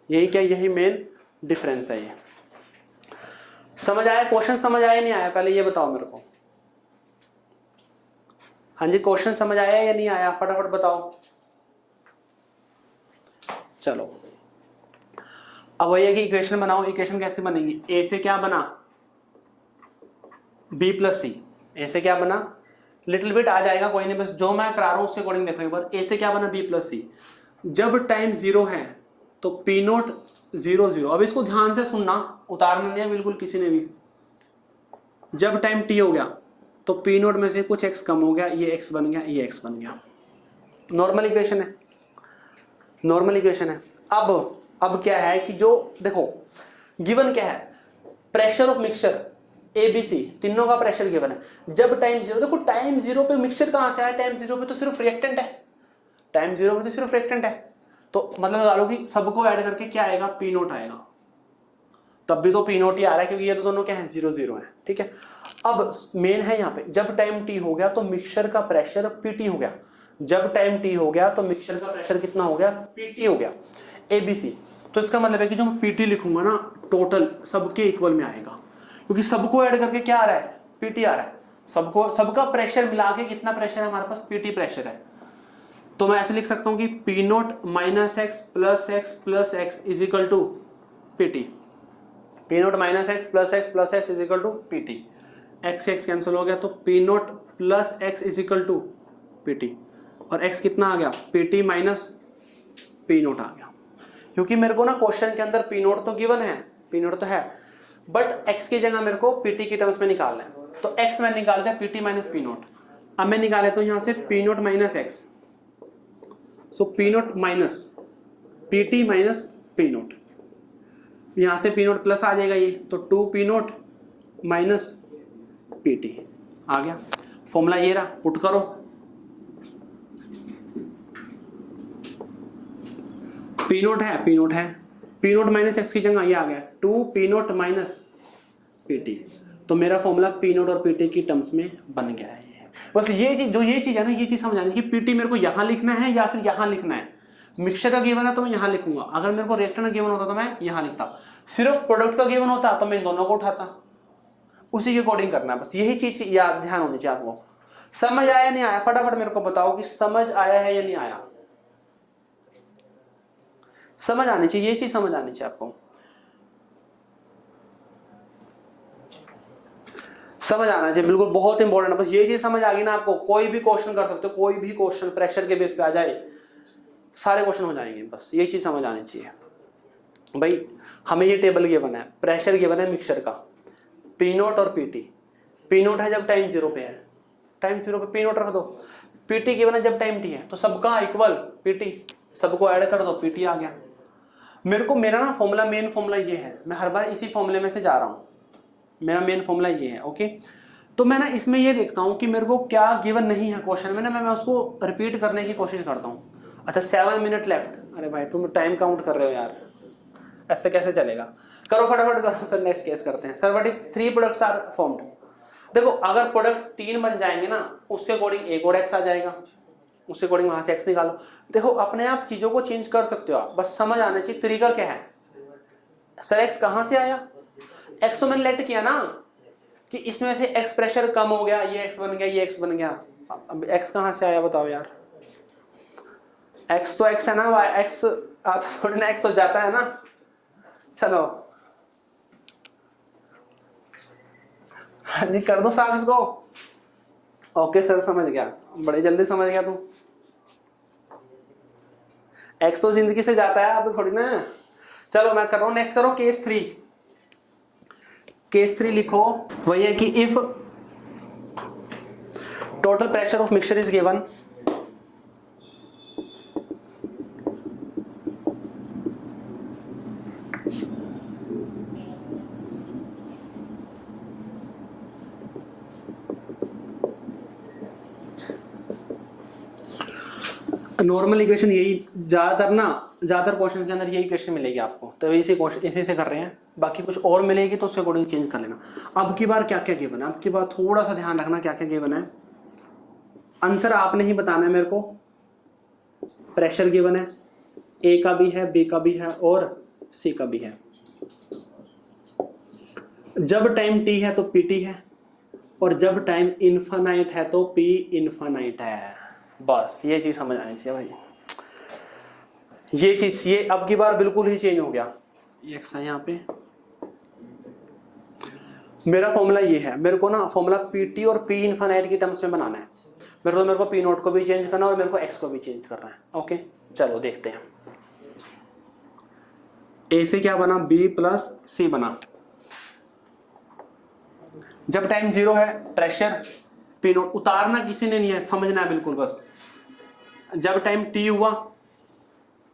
यही क्या यही मेन डिफरेंस है। ये समझ आया? क्वेश्चन समझ आया नहीं आया पहले ये बताओ मेरे को। हाँ जी क्वेश्चन समझ आया या नहीं आया फटाफट बताओ। चलो अब वही है कि इक्वेशन बनाओ। इक्वेशन कैसे बनेगी? ए से क्या बना बी प्लस सी, ए से क्या बना लिटिल बिट आ जाएगा कोई नहीं, बस जो मैं करा रहा हूं उसके अकॉर्डिंग देखो एक बार। ए से क्या बना बी प्लस सी, जब टाइम 0 है तो पी नोट 0 0। अब इसको ध्यान से सुनना, उतारना नहीं है बिल्कुल किसी ने भी। जब टाइम टी हो गया तो पी नोट में से कुछ एक्स कम हो गया, ये एक्स बन गया, ये एक्स बन गया। नॉर्मल इक्वेशन है, नॉर्मल इक्वेशन है। अब क्या है कि जो देखो गिवन क्या है pressure of mixture A B C, तीनों का प्रेशर गिवन है। जब टाइम 0, देखो टाइम 0 पे मिक्सचर कहां से आया? टाइम 0 पे तो सिर्फ रिएक्टेंट है, टाइम 0 पे तो सिर्फ रिएक्टेंट है, तो मतलब लगा लो कि सबको ऐड करके क्या आएगा पी नोट आएगा। तब भी तो पी नोट ही आ रहा है क्योंकि ये तो दोनों क्या है 0 0 है, ठीक है। अब मेन है यहाँ पे जब टाइम टी हो गया तो मिक्सचर का प्रेशर पीटी हो गया। जब टाइम टी हो गया तो मिक्सचर का प्रेशर कितना हो गया? पीटी हो गया। एबीसी तो इसका मतलब है कि जो मैं पीटी लिखूंगा ना टोटल सबके इक्वल में आएगा, क्योंकि सबको ऐड करके क्या आ रहा है, पीटी आ रहा है। सबका प्रेशर मिला के कितना प्रेशर है हमारे पास, पीटी प्रेशर है। तो मैं ऐसे लिख सकता हूं कि P naught minus x plus x is equal to PT. P naught minus x plus x is equal to PT. X X cancel हो गया, तो P naught plus x is equal to PT. और X कितना आ गया, PT minus P naught आ गया। क्योंकि मेरे को ना क्वेश्चन के अंदर पी नोट तो गिवन है, पी नोट तो है, बट एक्स की जगह मेरे को पीटी की टर्म्स में निकालना है। तो एक्स में निकाल दिया पीटी माइनस पी नोट। अब मैं निकाले तो यहां से p naught minus x, so p naught minus p t minus P naught. यहां से पी नोट प्लस आ जाएगा ये, तो 2 पी नोट माइनस पीटी आ गया। फॉर्मूला ये रहा, पुट करो। पी नोट है, पी नोट माइनस एक्स की जगह ये आ गया 2 पी नोट माइनस पीटी। तो मेरा फॉर्मूला पी नोट और पीटी की टर्म्स में बन गया है। बस ये चीज है ना, ये चीज समझानी कि पीटी मेरे को यहां लिखना है या फिर यहां लिखना है। मिक्सचर का गिवन है तो मैं यहां लिखूंगा, अगर मेरे को रिएक्टेंट का गिवन होता तो मैं यहां लिखता। सिर्फ प्रोडक्ट का गिवन होता तो मैं दोनों को उठाता। उसी के अकॉर्डिंग करना है, बस यही चीज याद ध्यान होनी चाहिए आपको। समझ आया नहीं आया, फटाफट मेरे को बताओ कि समझ आया है या नहीं आया। समझ आनी चाहिए, ये चीज समझ आनी चाहिए आपको। समझ आना चाहिए, बिल्कुल बहुत इंपॉर्टेंट है। बस ये चीज समझ आ गई ना आपको, कोई भी क्वेश्चन कर सकते हो, कोई भी क्वेश्चन प्रेशर के बेस पे आ जाए, सारे क्वेश्चन हो जाएंगे। बस ये चीज समझ आनी चाहिए। भाई हमें ये टेबल गिवन है, प्रेशर गिवन है मिक्सचर का, पी नोट और पीटी। पी नोट है जब टाइम 0 पे है, टाइम 0 पे पी नोट रख दो। पीटी गिवन है जब टाइम टी है, तो सबका इक्वल पीटी, सबको ऐड कर दो, पीटी आ गया। मेरे को मेरा ना फॉर्मूला, मेन फॉर्मूला ये है, मैं हर बार इसी फॉर्मूले में से जा रहा हूं। मेरा मेन फॉर्मूला ये है, ओके। तो मैं ना इसमें ये देखता हूं कि मेरे को क्या गिवन नहीं है क्वेश्चन में ना, मैं उसको रिपीट करने की कोशिश करता हूं। अच्छा 7 मिनट लेफ्ट, अरे भाई तुम टाइम काउंट कर रहे हो यार, ऐसे कैसे चलेगा। करो फटाफट करो, फिर नेक्स्ट केस करते हैं। Sir what if 3 products are formed. देखो अगर प्रोडक्ट 3 बन जाएंगे ना, उसके अकॉर्डिंग एक और एक्स आ जाएगा, उसके अकॉर्डिंग वहां से एक्स निकालो। देखो अपने आप चीजों को चेंज कर सकते हो आप, बस समझ आना चाहिए तरीका क्या है। सर एक्स कहां से आया, एक्स तो मैंने लेट किया ना कि इसमें से एक्स प्रेशर कम हो गया, ये एक्स बन गया, ये एक्स बन गया। अब एक्स कहां से आया बताओ यार। एक्स तो एक्स है ना, एक्स आता थोड़ी ना, एक्स तो जाता है ना। चलो नहीं कर दो साफ इसको। ओके सर समझ गया, बड़े जल्दी समझ गया तू। एक्स तो जिंदगी से जाता है, आप तो थोड़ी ना। चलो मैं कर रहा हूं, नेक्स्ट करो केस 3। केस 3 लिखो, वही है कि if total pressure of mixture is given, normal equation यही ज्यादातर क्वेश्चन के अंदर यही इक्वेशन मिलेगी आपको, तो इसी से कर रहे हैं। बाकी कुछ और मिलेगी तो उसके अकॉर्डिंग चेंज कर लेना। अब की बार क्या क्या गिवन है, अब की बार थोड़ा सा ध्यान रखना क्या क्या गिवन है। आंसर आपने ही बताना है मेरे को। प्रेशर गिवन है, ए का भी है, बी का भी है और सी का भी है। जब टाइम टी है तो पीटी है, और जब टाइम इनफाइनाइट है तो पी इनफाइनाइट है। बस ये चीज समझ आनी चाहिए भाई। ये चीज ये अब की बार बिल्कुल ही चेंज हो गया। ये एक्स है यहाँ पे, मेरा फॉर्मूला ये है। मेरे को ना फॉर्मूला पीटी और पी इनफाइनाइट की टर्म्स में बनाना है। मेरे को पी नोट को भी चेंज करना है और मेरे को एक्स को भी चेंज करना है। ओके चलो देखते हैं। ए से क्या बना, बी प्लस सी बना। जब टाइम 0 है प्रेशर पी नोट, उतारना किसी ने नहीं है, समझना है बिल्कुल बस। जब टाइम टी हुआ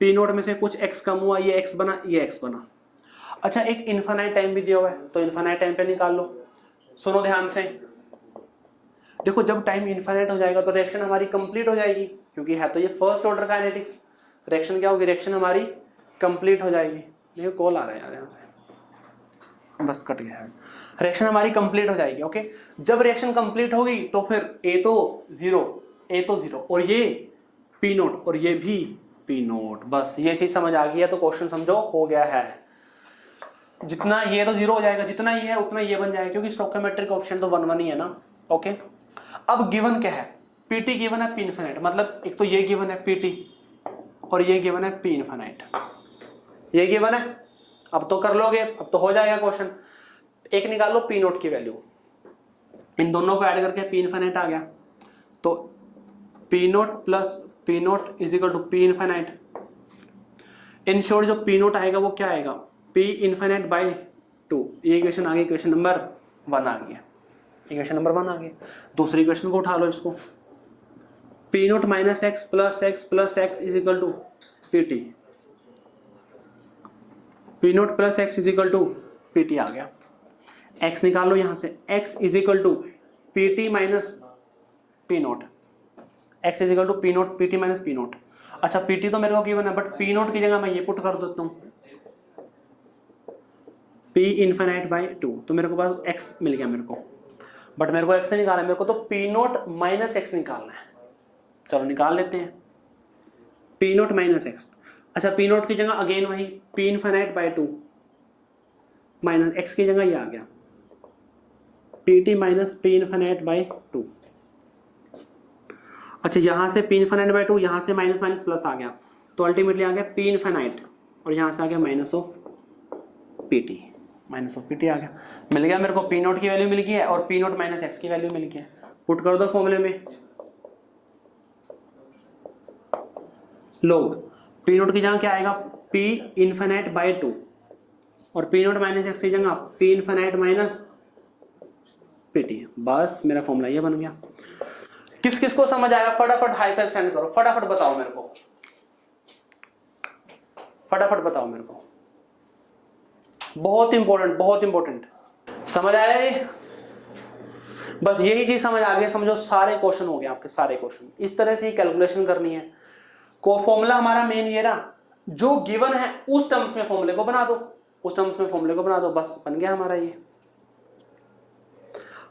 पी नोट में से कुछ एक्स कम हुआ, ये एक्स बना, ये एक्स बना। अच्छा एक इनफाइनाइट टाइम भी दिया हुआ है, तो इनफाइनाइट टाइम पे निकाल लो। सुनो ध्यान से, देखो जब टाइम इनफाइनाइट हो जाएगा तो रिएक्शन हमारी कंप्लीट हो जाएगी, क्योंकि है तो ये फर्स्ट ऑर्डर काइनेटिक्स। रिएक्शन क्या होगी, रिएक्शन हमारी कंप्लीट हो जाएगी। देखो कॉल आ रहा है यार यहाँ पे, बस कट गया। रिएक्शन हमारी कंप्लीट हो जाएगी। ओके जब रिएक्शन कंप्लीट होगी तो फिर ए तो जीरो और ये पी नोट और ये भी पी नोट। बस ये चीज समझ आ गई है तो क्वेश्चन समझो हो गया है। जितना ये तो जीरो हो जाएगा, जितना ये है उतना ये बन जाएगा, क्योंकि स्टोइकोमेट्रिक ऑप्शन तो 1 1 ही है ना। ओके, अब गिवन क्या है, पीटी गिवन है पी इनफिनिट, मतलब एक तो ये गिवन है पीटी और ये गिवन है पी इनफिनिट, ये गिवन है। अब तो कर लोगे, अब तो हो जाएगा क्वेश्चन। एक निकाल लो पी नोट की वैल्यू, इन दोनों को ऐड करके पी इनफिनिट आ गया, तो P naught plus P naught is equal to P infinite. In short जो पी नोट आएगा वो क्या आएगा, पी इनफिनिट बाई 2। ये इक्वेशन आ गई, इक्वेशन नंबर 1 आ गया, इक्वेशन नंबर 1 आ गया। दूसरी इक्वेशन को उठा लो, इसको p naught minus x plus x is equal to p t, p naught plus x is equal to p t आ गया। एक्स निकाल लो यहां से, x is equal to p t minus P naught, x is equal to p naught p t minus P naught. अच्छा p t तो मेरे को गिवन है, बट पी नोट की जगह मैं ये पुट कर देता हूँ पी इनफिनिट बाई 2, तो मेरे को पास एक्स मिल गया मेरे को, बट मेरे को एक्स नहीं निकालना है, मेरे को तो पी नोट माइनस एक्स निकालना है। चलो निकाल लेते हैं, पी नोट माइनस एक्स। अच्छा पी नोट की जगह अगेन वही P infinite by 2 minus x की जगह ये आ गया P t minus P infinite by 2। अच्छा यहां से पी इनफिनिट बाई 2, यहां से माइनस माइनस प्लस आ गया, तो अल्टीमेटली आ गया पी इनफिनिट और यहां से आ गया minus of p t, minus of p t आ गया। मिल गया मेरे को, पी नोट की वैल्यू मिल गई है और पी नोट माइनस एक्स की वैल्यू मिल गई है। पुट कर दो फॉर्मूले में, लोग पी नोट की जगह क्या आएगा, पी इनफिनिट बाई 2 और पी नोट माइनस एक्स की जगह P infinite minus P T. बस मेरा फॉर्मूला ये बन गया। किस किस को समझ आया, फटाफट हाई फाइव सेंड करो, फटाफट बताओ मेरे को, फटाफट बताओ मेरे को। बहुत इंपॉर्टेंट, बहुत इंपॉर्टेंट। समझ आया ये? बस यही चीज समझ आ गई, समझो सारे क्वेश्चन हो गए आपके, सारे क्वेश्चन। इस तरह से ही कैलकुलेशन करनी है। को फॉर्मूला हमारा मेन ये रहा, जो गिवन है उस टर्म्स में फॉर्मूले को बना दो, उस टर्म्स में फॉर्मूले को बना दो, बस बन गया हमारा ये।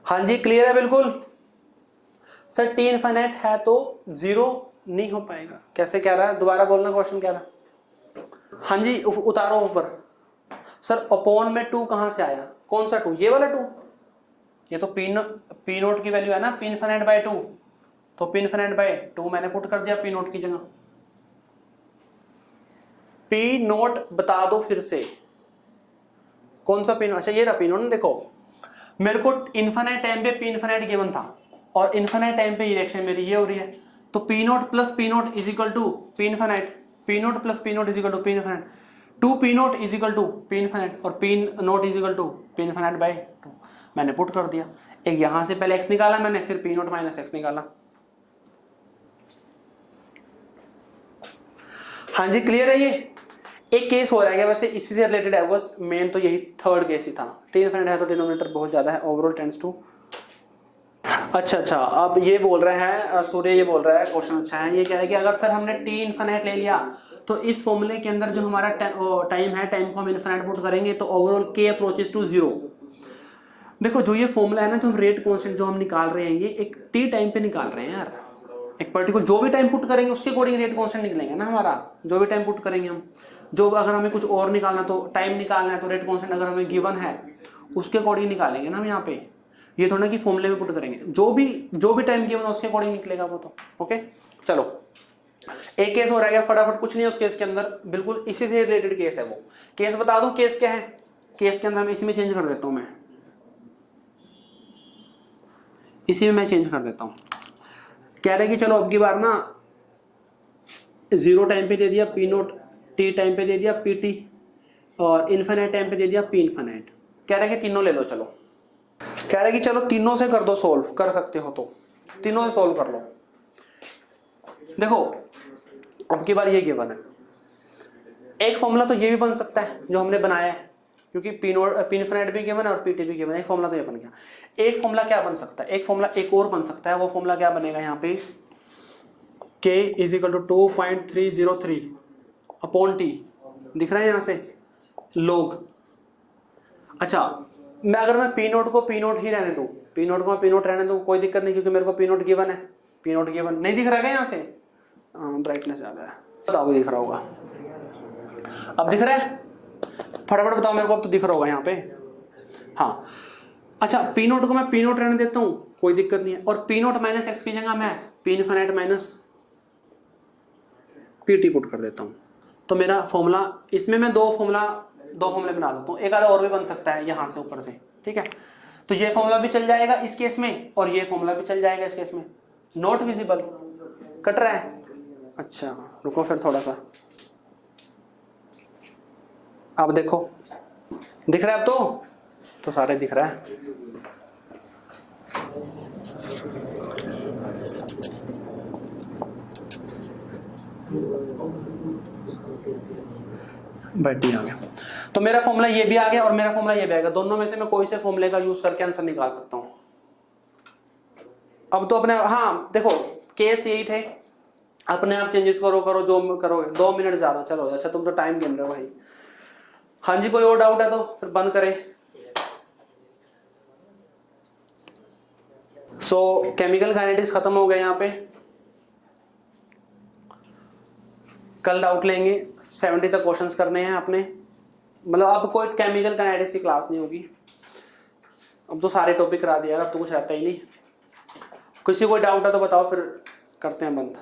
हाँ जी क्लियर है बिल्कुल। सर टी इनफिनिट है तो जीरो नहीं हो पाएगा, कैसे कह रहा है, दोबारा बोलना क्वेश्चन क्या रहा। हाँ जी उतारो ऊपर। सर अपॉन में 2 कहां से आया, कौन सा 2, ये वाला 2, ये तो पी नोट की वैल्यू है ना, पी इनफिनिट बाई 2, तो पी इनफिनिट बाई 2 मैंने पुट कर दिया पी नोट की जगह। पी नोट बता दो फिर से, कौन सा पी नोट, अच्छा ये रहा पी नोट। देखो मेरे को इनफिनिट टाइम पे पी इनफिनिट गिवन था और इनफिनिट टाइम पे डायरेक्शन मेरी ये हो रही है, तो P naught plus P naught is equal to P infinite, p naught plus P naught is equal to P infinite, 2 p naught is equal to P infinite और p naught is equal to P infinite by 2 मैंने put कर दिया। एक यहां से पहले x निकाला मैंने, फिर पी नोट माइनस एक्स निकाला। हाँ जी क्लियर है। ये एक केस हो रहा है वैसे इसी से रिलेटेड है, बस मेन तो यही थर्ड केस ही था। टी इनफिनिट है तो डिनोमिनेटर बहुत ज्यादा है, ओवरऑल टेंड्स टू। अच्छा अब ये बोल रहे हैं सूर्य, ये बोल रहा है क्वेश्चन अच्छा है, ये क्या है कि अगर सर हमने टी इनफिनिट ले लिया तो इस फॉर्मूले के अंदर जो हमारा टाइम है, टाइम को हम इनफिनिट पुट करेंगे तो ओवरऑल के अप्रोचेस टू 0। देखो जो ये फॉर्मूला है ना, जो हम रेट कांस्टेंट जो हम निकाल रहे हैं, ये एक टी टाइम पे निकाल रहे हैं यार, एक पर्टिकुलर जो भी टाइम पुट करेंगे उसके अकॉर्डिंग रेट कांस्टेंट निकलेंगे ना हमारा, जो भी टाइम पुट करेंगे हम। जो अगर हमें कुछ और निकालना तो टाइम निकालना है तो रेट कांस्टेंट अगर हमें गिवन है उसके अकॉर्डिंग निकालेंगे ना हम यहाँ पे, ये थोड़ा कि फॉर्मूले में पुट करेंगे, जो भी टाइम गिवन है उसके अकॉर्डिंग निकलेगा वो तो। ओके चलो एक केस हो रहा है, फटाफट कुछ नहीं है उस केस के अंदर, बिल्कुल इसी से रिलेटेड केस है वो। केस बता दूं केस क्या है, केस के अंदर मैं इसी में चेंज कर देता हूं, मैं इसी में चेंज कर देता हूं। कह रहे कि चलो अब की बार ना 0 टाइम पे दे दिया पी नोट, टी टाइम पे दे दिया पी टी और इनफिनिट टाइम पे दे दिया पी इनफिनिट। कह रहे कि तीनों ले लो, चलो कह रहे कि चलो तीनों से कर दो सोल्व, कर सकते हो तो तीनों से सोल्व कर लो। देखो अब की बार ये गिवन है, एक फॉर्मूला तो ये भी बन सकता है जो हमने बनाया है, क्योंकि पी इनफिनिट भी गिवन है और पीटी भी गिवन है, एक फॉर्मूला तो ये बन गया। एक फॉर्मूला क्या बन सकता है, एक फॉर्मूला एक और बन सकता है, वो फॉर्मूला क्या बनेगा यहाँ पे, k is equal to 2.303 upon T, दिख रहा है यहाँ से लोग। अच्छा अगर मैं पी नोट को पी नोट ही रहने दूं, पी नोट को पी नोट रहने दूं कोई दिक्कत नहीं, क्योंकि मेरे को पी नोट गिवन है, पी नोट गिवन नहीं दिख रहा है यहाँ से, ब्राइटनेस ज्यादा है, बताओ दिख रहा होगा, अब दिख रहा है? फटाफट बताओ मेरे को, अब तो दिख रहा होगा यहाँ पे। हाँ अच्छा, पी नोट को मैं पी नोट रहने देता हूँ, कोई दिक्कत नहीं है, और पी नोट माइनस एक्स की जगह मैं P infinite minus P T put कर देता हूँ। तो मेरा फॉर्मूला, इसमें मैं दो फॉर्मूले बना सकता हूँ, एक आधा और भी बन सकता है यहाँ से ऊपर से, ठीक है। तो ये फॉर्मूला भी चल जाएगा इस केस में और ये फॉर्मूला भी चल जाएगा इस केस में। नॉट विजिबल, कट रहा है। अच्छा रुको फिर थोड़ा सा, अब देखो दिख रहा है अब तो सारे दिख रहा है। बैठी आ गया, तो मेरा फॉर्मूला ये भी आ गया और मेरा फॉर्मूला ये भी आएगा, दोनों में से मैं कोई से फॉर्मूले का यूज करके आंसर निकाल सकता हूं। अब तो अपने, हाँ देखो केस यही थे, अपने आप चेंजेस करो जो करोगे। 2 मिनट ज्यादा, चलो अच्छा तुम तो टाइम गिन रहे हो भाई। हाँ जी, कोई और डाउट है तो फिर बंद करें। सो केमिकल काइनेटिक्स खत्म हो गए यहाँ पे। कल डाउट लेंगे, 70 तक क्वेश्चंस करने हैं आपने, मतलब अब कोई केमिकल काइनेटिक्स की क्लास नहीं होगी, अब तो सारे टॉपिक करा दिया, अब तो कुछ रहता ही नहीं। किसी को डाउट है तो बताओ, फिर करते हैं बंद।